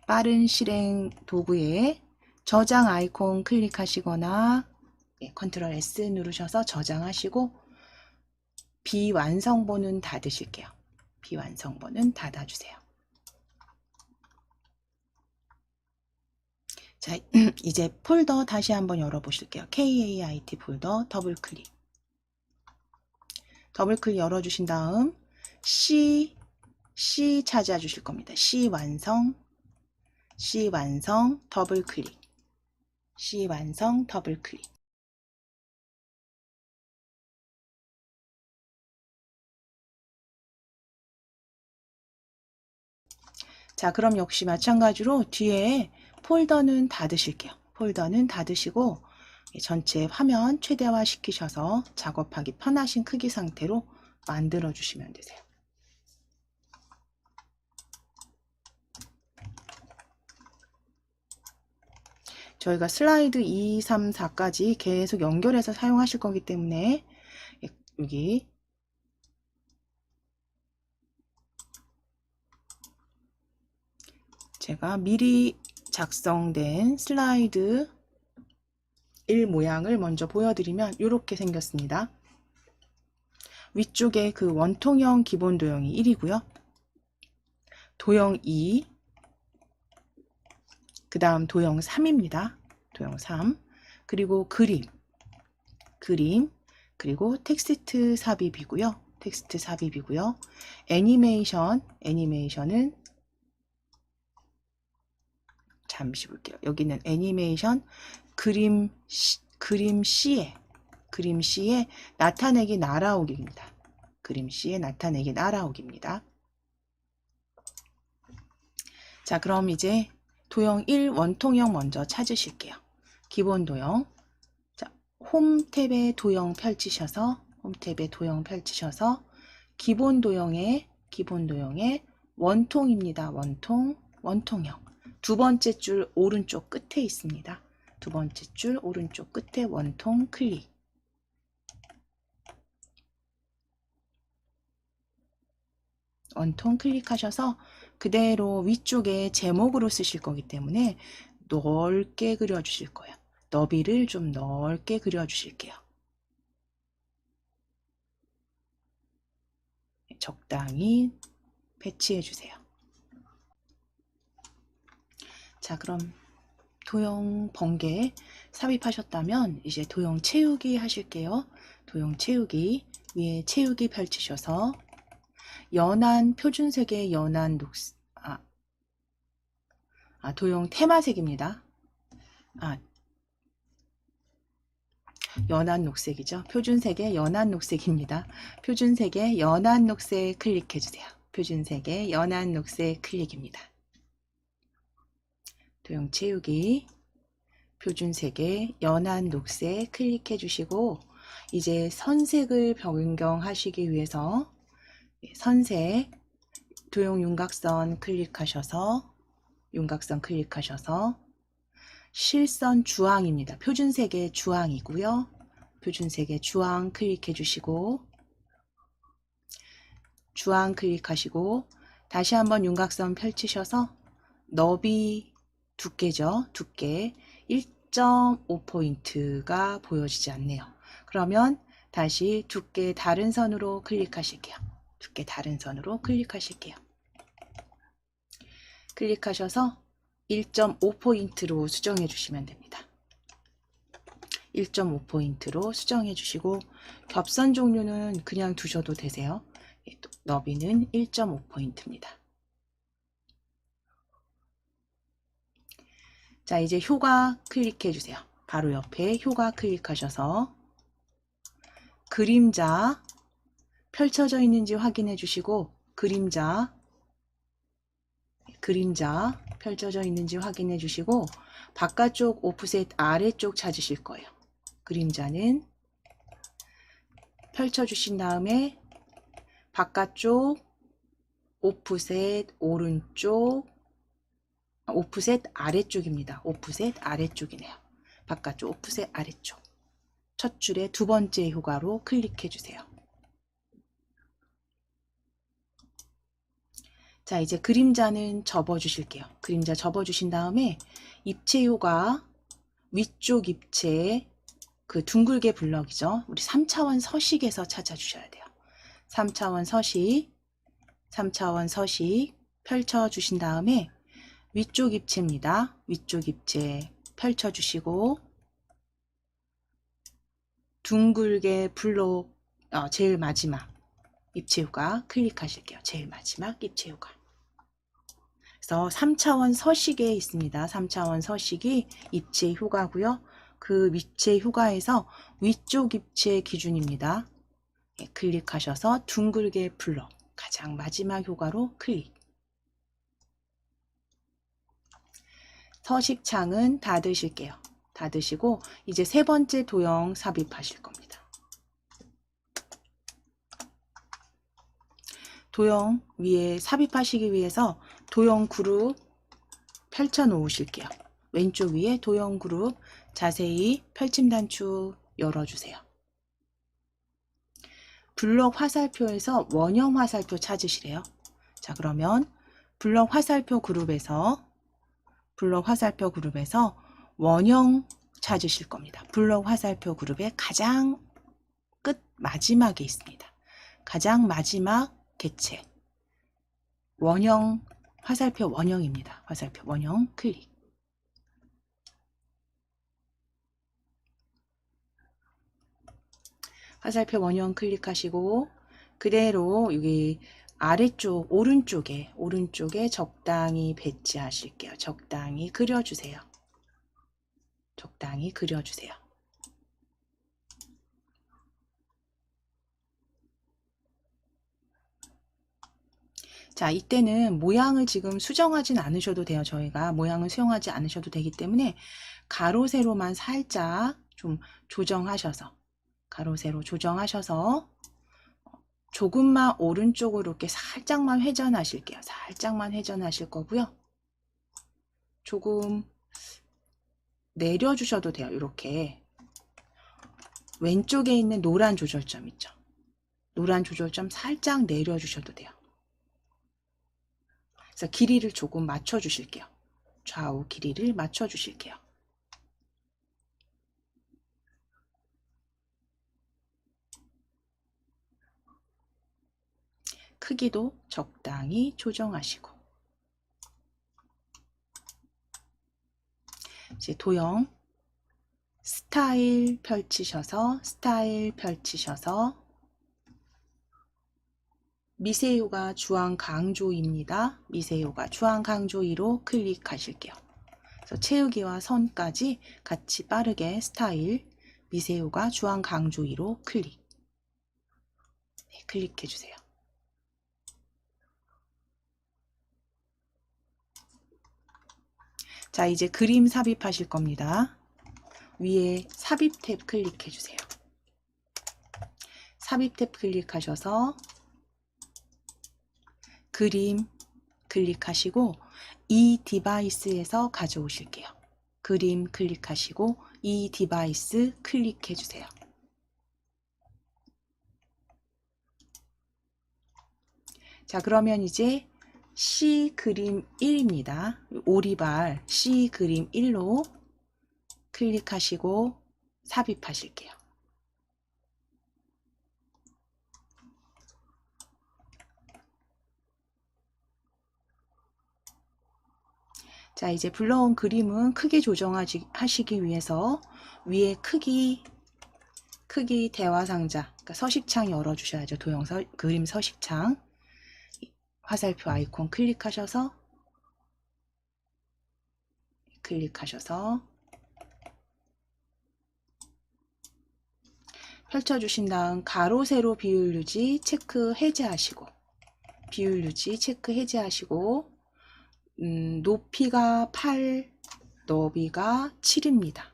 빠른 실행 도구에 저장 아이콘 클릭하시거나 컨트롤 S 누르셔서 저장하시고 비완성본은 닫으실게요. 비완성본은 닫아주세요. 자, 이제 폴더 다시 한번 열어보실게요. KAIT 폴더 더블클릭. 더블클릭 열어주신 다음 C 찾아주실 겁니다. C 완성 더블클릭. C 완성 더블클릭. 자, 그럼 역시 마찬가지로 뒤에 폴더는 닫으실게요. 폴더는 닫으시고 전체 화면 최대화 시키셔서 작업하기 편하신 크기 상태로 만들어 주시면 되세요. 저희가 슬라이드 2, 3, 4까지 계속 연결해서 사용하실 거기 때문에 여기 제가 미리 작성된 슬라이드 1 모양을 먼저 보여드리면 이렇게 생겼습니다. 위쪽에 그 원통형 기본 도형이 1이고요. 도형 2, 그 다음 도형 3입니다. 도형 3, 그리고 그림, 그리고 텍스트 삽입이고요. 텍스트 삽입이고요. 애니메이션은 잠시 볼게요. 여기는 애니메이션 그림 C에 나타내기 날아오기입니다. 그림 C에 나타내기 날아오기입니다. 자, 그럼 이제 도형 1 원통형 먼저 찾으실게요. 기본 도형. 자, 홈 탭에 도형 펼치셔서 기본 도형에 원통입니다. 원통형. 두 번째 줄 오른쪽 끝에 있습니다. 두 번째 줄 오른쪽 끝에 원통 클릭. 원통 클릭하셔서 그대로 위쪽에 제목으로 쓰실 거기 때문에 넓게 그려주실 거예요. 너비를 좀 넓게 그려주실게요. 적당히 배치해 주세요. 자, 그럼 도형 번개 삽입하셨다면 이제 도형 채우기 하실게요. 도형 채우기 위에 채우기 펼치셔서 연한 표준색의 연한 녹색 도형 테마색입니다. 연한 녹색이죠. 표준색의 연한 녹색입니다. 표준색의 연한 녹색 클릭해 주세요. 표준색의 연한 녹색 클릭입니다. 도형 채우기 표준색의 연한 녹색 클릭해 주시고 이제 선색을 변경하시기 위해서 선색 도형 윤곽선 클릭하셔서 실선 주황입니다. 표준색의 주황이고요. 표준색의 주황 클릭해 주시고 주황 클릭하시고 다시 한번 윤곽선 펼치셔서 너비 두께죠. 두께 1.5포인트가 보여지지 않네요. 그러면 다시 두께 다른 선으로 클릭하실게요. 두께 다른 선으로 클릭하실게요. 클릭하셔서 1.5포인트로 수정해 주시면 됩니다. 1.5포인트로 수정해 주시고 겹선 종류는 그냥 두셔도 되세요. 너비는 1.5포인트입니다. 자, 이제 효과 클릭해 주세요. 바로 옆에 효과 클릭하셔서 그림자 펼쳐져 있는지 확인해 주시고 그림자 펼쳐져 있는지 확인해 주시고 바깥쪽 오프셋 아래쪽 찾으실 거예요. 그림자는 펼쳐 주신 다음에 바깥쪽 오프셋 오른쪽 오프셋 아래쪽입니다. 오프셋 아래쪽이네요. 바깥쪽 오프셋 아래쪽 첫 줄의 두 번째 효과로 클릭해 주세요. 자, 이제 그림자는 접어 주실게요. 그림자 접어 주신 다음에 입체 효과 위쪽 입체 그 둥글게 블럭이죠. 우리 3차원 서식에서 찾아 주셔야 돼요. 3차원 서식 펼쳐 주신 다음에 위쪽 입체입니다. 위쪽 입체 펼쳐 주시고 둥글게 블록 제일 마지막 입체 효과 클릭하실게요. 제일 마지막 입체 효과. 그래서 3차원 서식에 있습니다. 3차원 서식이 입체 효과고요. 그 입체 효과에서 위쪽 입체 기준입니다. 예, 클릭하셔서 둥글게 블럭 가장 마지막 효과로 클릭. 서식창은 닫으실게요. 닫으시고 이제 세 번째 도형 삽입하실 겁니다. 도형 위에 삽입하시기 위해서 도형 그룹 펼쳐 놓으실게요. 왼쪽 위에 도형 그룹 자세히 펼침 단축 열어주세요. 블럭 화살표에서 원형 화살표 찾으시래요. 자, 그러면 블럭 화살표 그룹에서 원형 찾으실 겁니다. 블럭 화살표 그룹의 가장 끝 마지막에 있습니다. 가장 마지막 개체 원형 화살표 원형입니다. 화살표 원형 클릭. 화살표 원형 클릭하시고 그대로 여기 아래쪽 오른쪽에 적당히 배치하실게요. 적당히 그려주세요. 적당히 그려주세요. 자, 이때는 모양을 지금 수정하진 않으셔도 돼요. 저희가 모양을 수정하지 않으셔도 되기 때문에 가로 세로만 살짝 좀 조정하셔서 가로 세로 조정하셔서 조금만 오른쪽으로 이렇게 살짝만 회전하실게요. 살짝만 회전하실 거고요. 조금 내려주셔도 돼요. 이렇게 왼쪽에 있는 노란 조절점 있죠. 노란 조절점 살짝 내려주셔도 돼요. 그래서 길이를 조금 맞춰주실게요. 좌우 길이를 맞춰주실게요. 크기도 적당히 조정하시고 이제 도형 스타일 펼치셔서 미세효과 주황 강조입니다. 미세효과 주황 강조이로 클릭하실게요. 그래서 채우기와 선까지 같이 빠르게 스타일 미세효과 주황 강조이로 클릭. 네, 클릭해 주세요. 자, 이제 그림 삽입하실 겁니다. 위에 삽입 탭 클릭해 주세요. 삽입 탭 클릭하셔서 그림 클릭하시고 이 디바이스에서 가져오실게요. 그림 클릭하시고 이 디바이스 클릭해 주세요. 자, 그러면 이제 C 그림 1입니다. 오리발 C 그림 1로 클릭하시고 삽입하실게요. 자, 이제 불러온 그림은 크기 조정하시기 위해서 위에 크기 대화 상자, 그러니까 서식창 열어주셔야죠. 그림 서식창. 화살표 아이콘 클릭하셔서 펼쳐주신 다음 가로 세로 비율 유지 체크 해제하시고 높이가 8, 너비가 7입니다.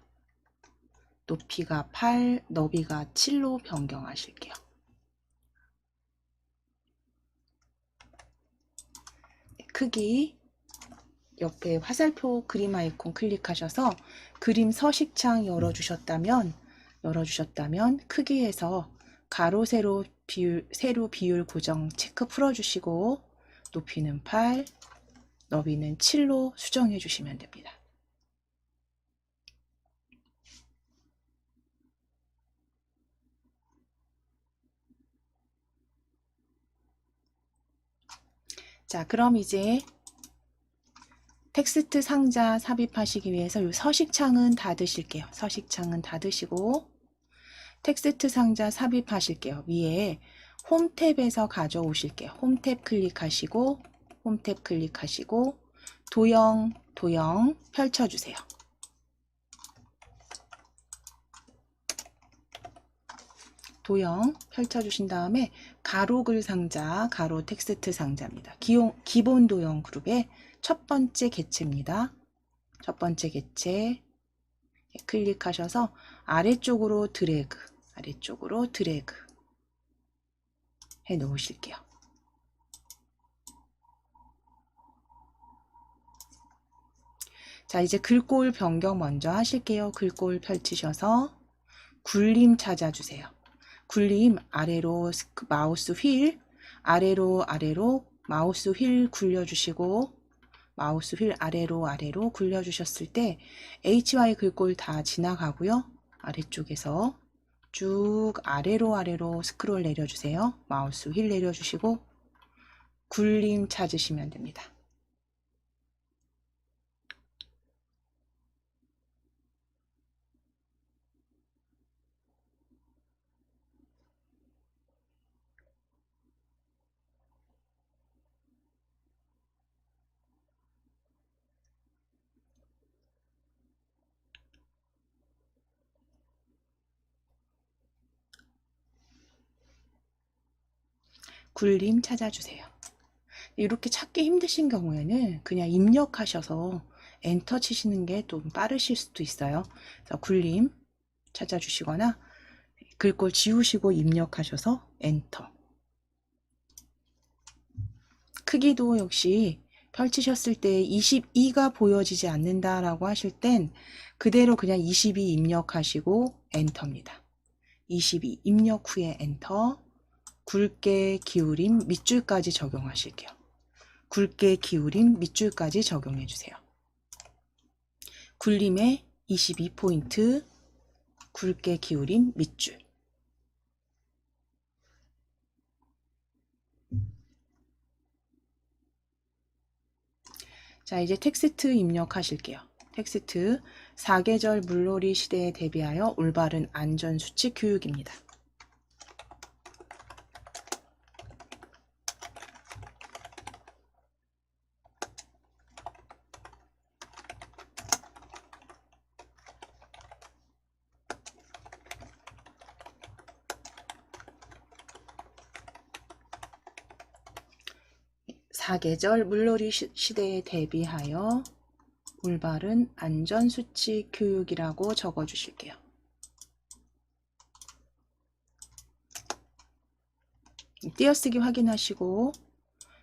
높이가 8, 너비가 7로 변경하실게요. 크기 옆에 화살표 그림 아이콘 클릭하셔서 그림 서식창 열어주셨다면 크기에서 가로 세로 비율 고정 체크 풀어주시고 높이는 8, 너비는 7로 수정해 주시면 됩니다. 자, 그럼 이제 텍스트 상자 삽입하시기 위해서 이 서식창은 닫으실게요. 서식창은 닫으시고 텍스트 상자 삽입하실게요. 위에 홈 탭에서 가져오실게요. 홈 탭 클릭하시고 도형 펼쳐주세요. 도형 펼쳐주신 다음에 가로글 상자, 가로 텍스트 상자입니다. 기본 도형 그룹의 첫 번째 객체입니다. 첫 번째 객체 클릭하셔서 아래쪽으로 드래그 해 놓으실게요. 자, 이제 글꼴 변경 먼저 하실게요. 글꼴 펼치셔서 굴림 찾아주세요. 굴림 아래로 마우스 휠 아래로 마우스 휠 굴려주시고 마우스 휠 아래로 굴려주셨을 때 HY 글꼴 다 지나가고요. 아래쪽에서 쭉 아래로 스크롤 내려주세요. 마우스 휠 내려주시고 굴림 찾으시면 됩니다. 굴림 찾아주세요. 이렇게 찾기 힘드신 경우에는 그냥 입력하셔서 엔터 치시는 게 좀 빠르실 수도 있어요. 그래서 굴림 찾아주시거나 글꼴 지우시고 입력하셔서 엔터. 크기도 역시 펼치셨을 때 22가 보여지지 않는다라고 하실 땐 그대로 그냥 22 입력하시고 엔터입니다. 22 입력 후에 엔터. 굵게 기울인 밑줄까지 적용하실게요. 굵게 기울인 밑줄까지 적용해 주세요. 굴림에 22포인트 굵게 기울인 밑줄. 자, 이제 텍스트 입력하실게요. 텍스트 사계절 물놀이 시대에 대비하여 올바른 안전수칙 교육입니다. 사계절 물놀이 시대에 대비하여 올바른 안전수칙 교육이라고 적어주실게요. 띄어쓰기 확인하시고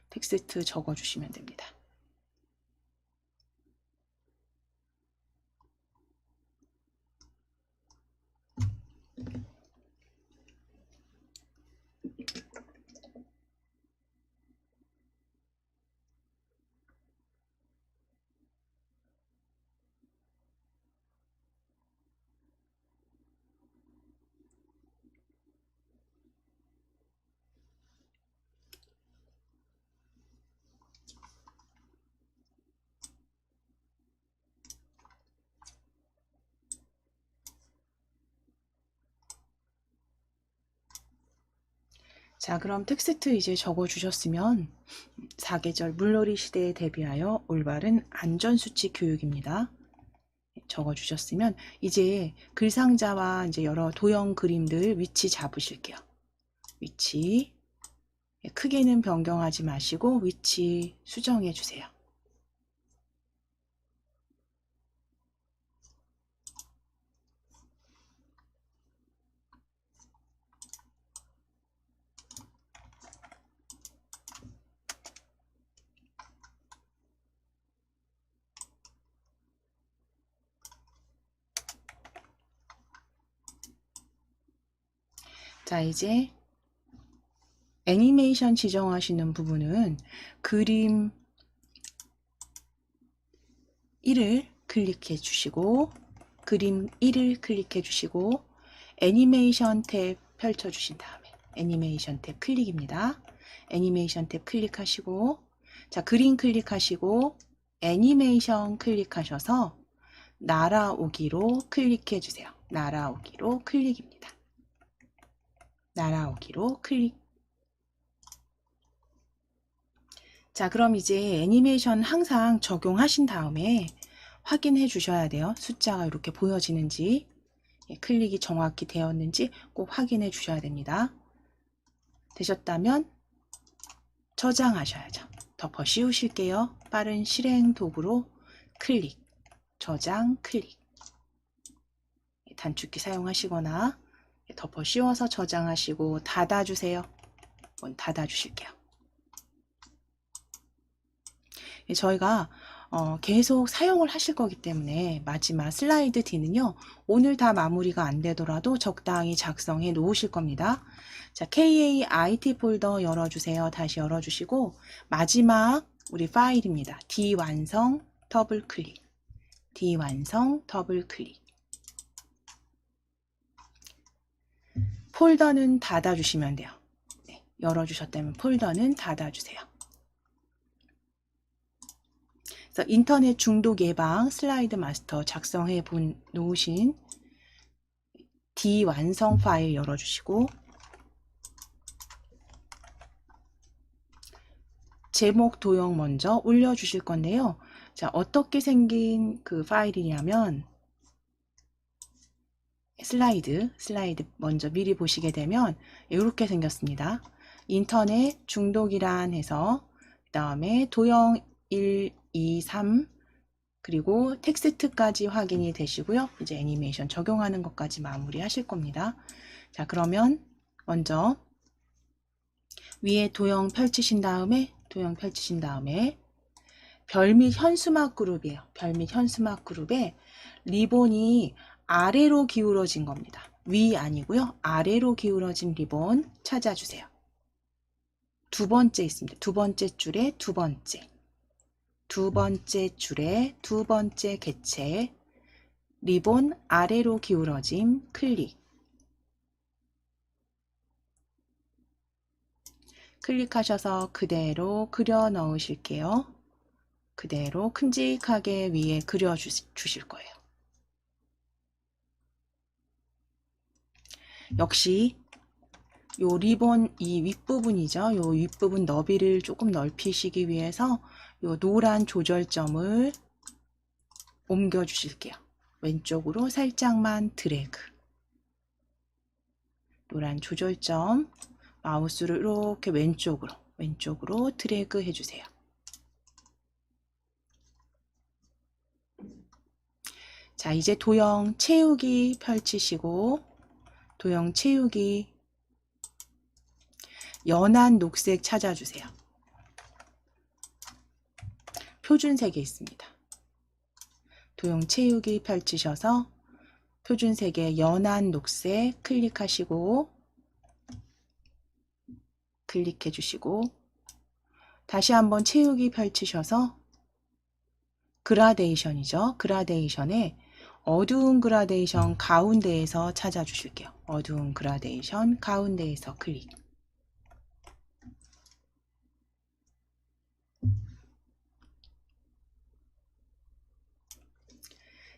텍스트 적어주시면 됩니다. 자, 그럼 텍스트 이제 적어 주셨으면 사계절 물놀이 시대에 대비하여 올바른 안전수칙 교육입니다. 적어 주셨으면 이제 글상자와 이제 여러 도형 그림들 위치 잡으실게요. 위치 크게는 변경하지 마시고 위치 수정해 주세요. 자, 이제 애니메이션 지정하시는 부분은 그림 1을 클릭해 주시고 그림 1을 클릭해 주시고 애니메이션 탭 펼쳐 주신 다음에 애니메이션 탭 클릭입니다. 애니메이션 탭 클릭하시고 자, 그림 클릭하시고 애니메이션 클릭하셔서 날아오기로 클릭해 주세요. 날아오기로 클릭입니다. 날아오기로 클릭. 자, 그럼 이제 애니메이션 항상 적용하신 다음에 확인해 주셔야 돼요. 숫자가 이렇게 보여지는지, 클릭이 정확히 되었는지 꼭 확인해 주셔야 됩니다. 되셨다면 저장하셔야죠. 덮어 씌우실게요. 빠른 실행 도구로 클릭, 저장, 클릭. 단축키 사용하시거나 덮어 씌워서 저장하시고 닫아주세요. 한번 닫아주실게요. 저희가 계속 사용을 하실 거기 때문에 마지막 슬라이드 D는요. 오늘 다 마무리가 안 되더라도 적당히 작성해 놓으실 겁니다. 자, KAIT 폴더 열어주세요. 다시 열어주시고 마지막 우리 파일입니다. D 완성 더블 클릭. D 완성 더블 클릭. 폴더는 닫아주시면 돼요. 네, 열어주셨다면 폴더는 닫아주세요. 그래서 인터넷 중독 예방 슬라이드 마스터 작성해 놓으신 D 완성 파일 열어주시고 제목 도형 먼저 올려주실 건데요. 자, 어떻게 생긴 그 파일이냐면 슬라이드 먼저 미리 보시게 되면 이렇게 생겼습니다. 인터넷 중독이란 해서 그 다음에 도형 1, 2, 3 그리고 텍스트까지 확인이 되시고요. 이제 애니메이션 적용하는 것까지 마무리 하실 겁니다. 자, 그러면 먼저 위에 도형 펼치신 다음에 별 및 현수막 그룹이에요. 별 및 현수막 그룹에 리본이 아래로 기울어진 겁니다. 위 아니고요. 아래로 기울어진 리본 찾아주세요. 두 번째 있습니다. 두 번째 줄에 두 번째 줄에 두 번째 객체 리본 아래로 기울어짐 클릭. 클릭하셔서 그대로 그려 넣으실게요. 그대로 큼직하게 위에 그려 주실 거예요. 역시 요 리본 이 윗부분이죠. 요 윗부분 너비를 조금 넓히시기 위해서 요 노란 조절점을 옮겨 주실게요. 왼쪽으로 살짝만 드래그. 노란 조절점 마우스를 이렇게 왼쪽으로 드래그 해주세요. 자, 이제 도형 채우기 펼치시고 도형 채우기 연한 녹색 찾아주세요. 표준색에 있습니다. 도형 채우기 펼치셔서 표준색의 연한 녹색 클릭하시고 클릭해 주시고 다시 한번 채우기 펼치셔서 그라데이션이죠. 그라데이션에 어두운 그라데이션 가운데에서 찾아주실게요. 어두운 그라데이션 가운데에서 클릭.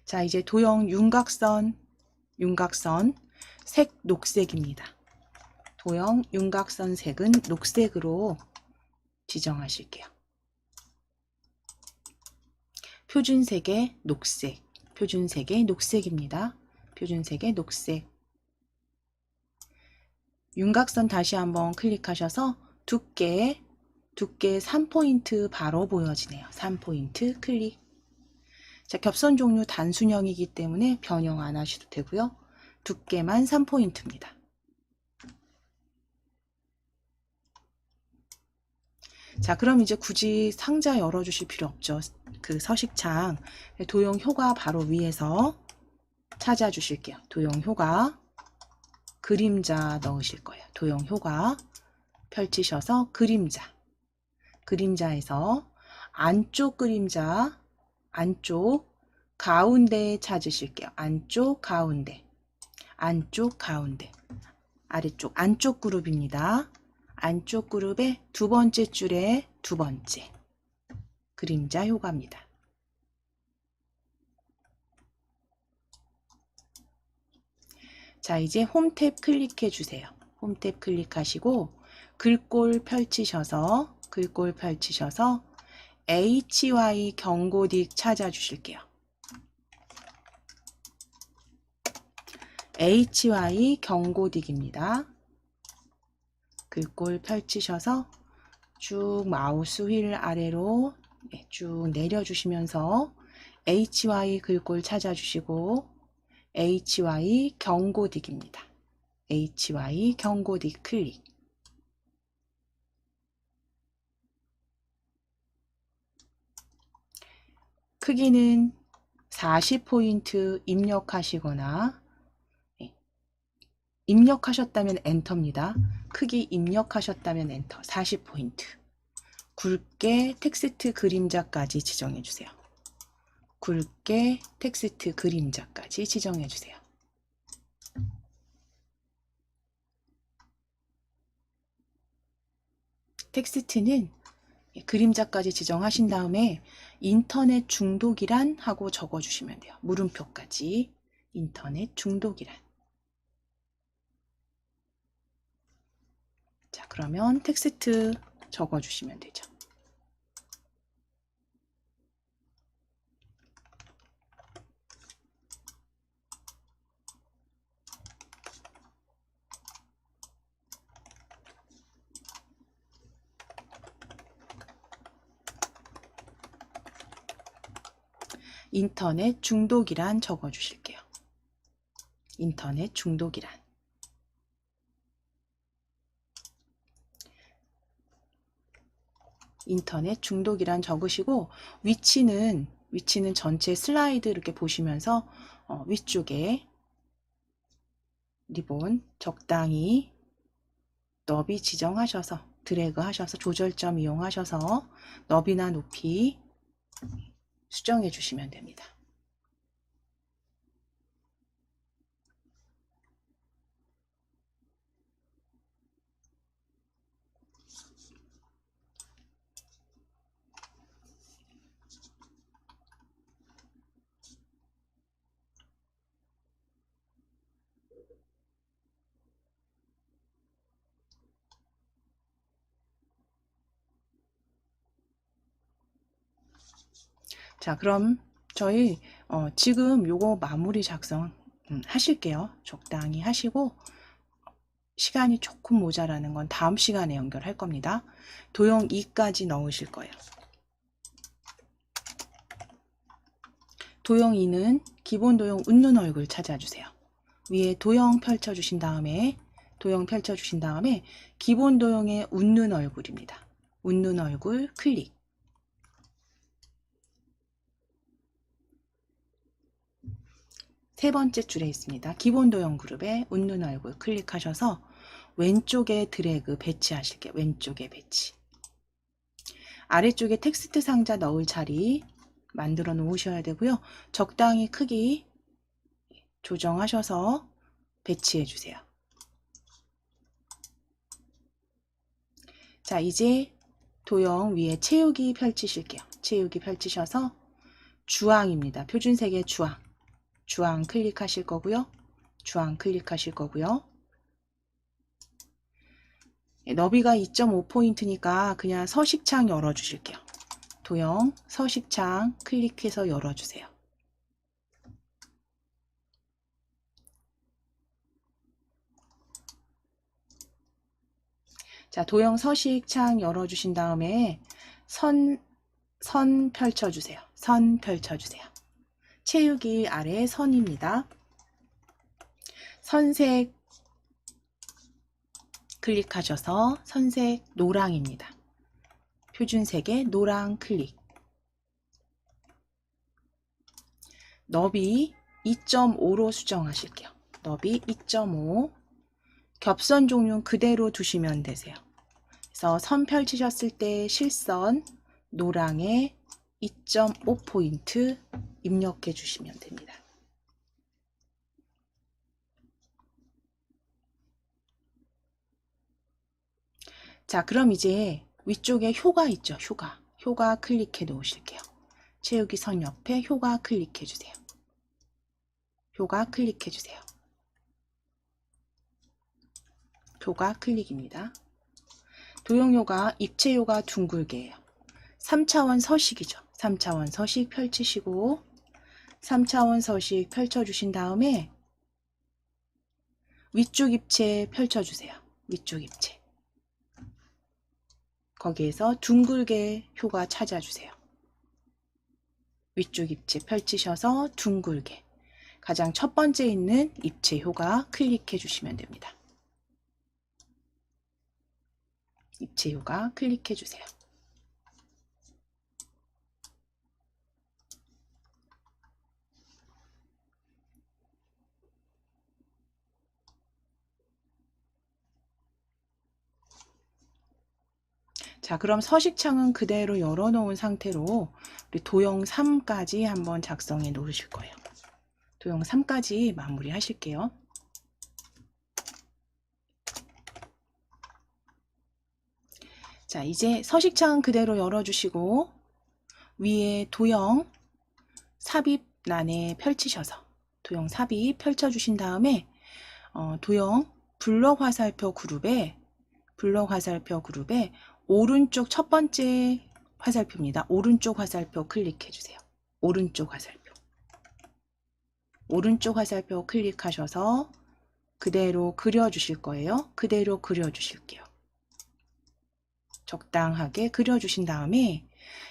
자, 이제 도형 윤곽선 색 녹색입니다. 도형 윤곽선 색은 녹색으로 지정하실게요. 표준색의 녹색, 표준색의 녹색입니다. 표준색의 녹색. 윤곽선 다시 한번 클릭하셔서 두께 3포인트 바로 보여지네요. 3포인트 클릭. 자, 겹선 종류 단순형이기 때문에 변형 안 하셔도 되고요. 두께만 3포인트입니다. 자, 그럼 이제 굳이 상자 열어주실 필요 없죠. 그 서식창 도형 효과 바로 위에서 찾아주실게요. 도형 효과 그림자 넣으실 거예요. 도형 효과 펼치셔서 그림자에서 안쪽 그림자 안쪽 가운데 찾으실게요. 안쪽 가운데 아래쪽 안쪽 그룹입니다. 안쪽 그룹의 두 번째 줄에 두 번째 그림자 효과입니다. 자, 이제 홈탭 클릭해 주세요. 홈탭 클릭하시고 글꼴 펼치셔서 HY 경고딕 찾아주실게요. HY 경고딕입니다. 글꼴 펼치셔서 쭉 마우스 휠 아래로 쭉 내려주시면서 HY 글꼴 찾아주시고 HY 경고딕입니다. HY 경고딕 클릭. 크기는 40포인트 입력하시거나 입력하셨다면 엔터입니다. 크기 입력하셨다면 엔터 40포인트. 굵게 텍스트 그림자까지 지정해 주세요. 굵게 텍스트 그림자까지 지정해 주세요. 텍스트는 그림자까지 지정하신 다음에 인터넷 중독이란 하고 적어주시면 돼요. 물음표까지 인터넷 중독이란. 자, 그러면 텍스트 적어주시면 되죠. 인터넷 중독이란 적어주실게요. 인터넷 중독이란. 인터넷 중독이란 적으시고 위치는 전체 슬라이드 이렇게 보시면서 위쪽에 리본 적당히 너비 지정하셔서 드래그 하셔서 조절점 이용하셔서 너비나 높이 수정해 주시면 됩니다. 자, 그럼 저희 지금 요거 마무리 작성 하실게요. 적당히 하시고 시간이 조금 모자라는 건 다음 시간에 연결할 겁니다. 도형 2까지 넣으실 거예요. 도형 2는 기본 도형 웃는 얼굴 찾아주세요. 위에 도형 펼쳐주신 다음에 기본 도형의 웃는 얼굴입니다. 웃는 얼굴 클릭. 세 번째 줄에 있습니다. 기본 도형 그룹에 웃는 얼굴 클릭하셔서 왼쪽에 드래그 배치하실게요. 왼쪽에 배치. 아래쪽에 텍스트 상자 넣을 자리 만들어 놓으셔야 되고요. 적당히 크기 조정하셔서 배치해 주세요. 자, 이제 도형 위에 채우기 펼치실게요. 채우기 펼치셔서 주황입니다. 표준색의 주황 클릭하실 거고요. 너비가 2.5포인트니까 그냥 서식창 열어주실게요. 도형 서식창 클릭해서 열어주세요. 자, 도형 서식창 열어주신 다음에 선 펼쳐주세요. 선 펼쳐주세요. 채우기 아래 선입니다. 선색 클릭하셔서 선색 노랑입니다. 표준색의 노랑 클릭. 너비 2.5로 수정하실게요. 너비 2.5. 겹선 종류 그대로 두시면 되세요. 그래서 선 펼치셨을 때 실선 노랑에 2.5포인트 입력해 주시면 됩니다. 자, 그럼 이제 위쪽에 효가 있죠. 효가 클릭해 놓으실게요. 채우기 선 옆에 효가 클릭해 주세요. 효가 클릭해 주세요. 효가 클릭입니다. 도형 효가 입체 효가 둥글게예요. 3차원 서식이죠. 3차원 서식 펼치시고 3차원 서식 펼쳐주신 다음에 위쪽 입체 펼쳐주세요. 위쪽 입체. 거기에서 둥글게 효가 찾아주세요. 위쪽 입체 펼치셔서 둥글게. 가장 첫 번째 있는 입체 효가 클릭해 주시면 됩니다. 입체 효가 클릭해 주세요. 자, 그럼 서식창은 그대로 열어놓은 상태로 우리 도형 3까지 한번 작성해 놓으실 거예요. 도형 3까지 마무리 하실게요. 자, 이제 서식창은 그대로 열어주시고 위에 도형 삽입란에 펼치셔서 도형 삽입 펼쳐주신 다음에 도형 블럭 화살표 그룹에 오른쪽 첫 번째 화살표입니다. 오른쪽 화살표 클릭해 주세요. 오른쪽 화살표 클릭하셔서 그대로 그려주실 거예요. 그대로 그려주실게요. 적당하게 그려주신 다음에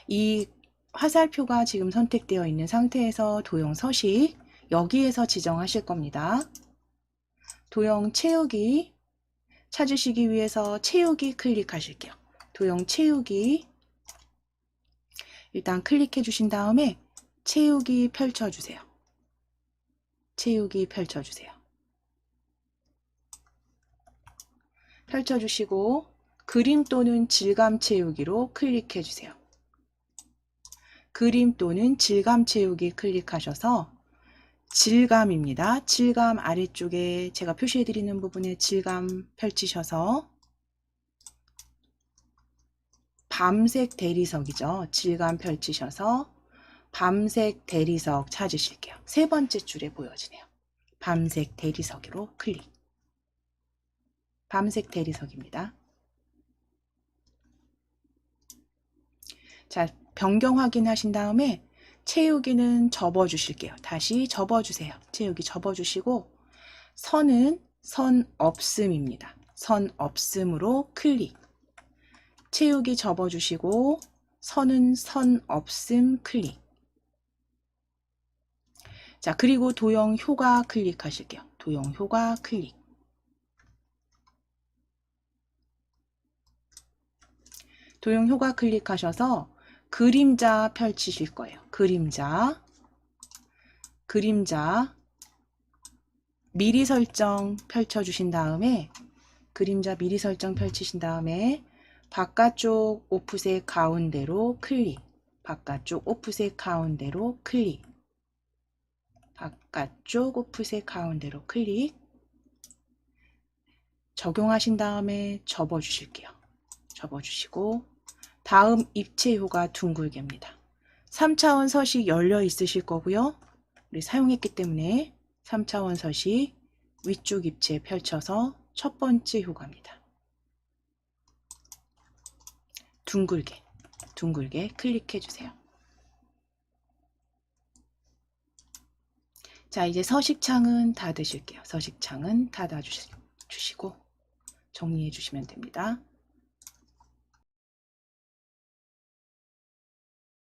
이 화살표가 지금 선택되어 있는 상태에서 도형 서식 여기에서 지정하실 겁니다. 도형 채우기 찾으시기 위해서 채우기 클릭하실게요. 도형 채우기 일단 클릭해 주신 다음에 채우기 펼쳐주세요. 채우기 펼쳐주세요. 펼쳐주시고 그림 또는 질감 채우기로 클릭해 주세요. 그림 또는 질감 채우기 클릭하셔서 질감입니다. 질감 아래쪽에 제가 표시해 드리는 부분에 질감 펼치셔서 밤색 대리석이죠. 질감 펼치셔서 밤색 대리석 찾으실게요. 세 번째 줄에 보여지네요. 밤색 대리석으로 클릭. 밤색 대리석입니다. 자, 변경 확인하신 다음에 채우기는 접어주실게요. 다시 접어주세요. 채우기 접어주시고 선은 선 없음입니다. 선 없음으로 클릭. 채우기 접어주시고 선은 선 없음 클릭. 자, 그리고 도형 효과 클릭하실게요. 도형 효과 클릭. 도형 효과 클릭하셔서 그림자 펼치실 거예요. 그림자 미리 설정 펼쳐주신 다음에 그림자 미리 설정 펼치신 다음에 바깥쪽 오프셋 가운데로 클릭. 바깥쪽 오프셋 가운데로 클릭. 바깥쪽 오프셋 가운데로 클릭. 적용하신 다음에 접어주실게요. 접어주시고 다음 입체 효가 둥글게입니다. 3차원 서식 열려 있으실 거고요. 우리 사용했기 때문에 3차원 서식 위쪽 입체 펼쳐서 첫 번째 효과입니다. 둥글게 클릭해 주세요. 자, 이제 서식창은 닫으실게요. 서식창은 닫아주시고 정리해 주시면 됩니다.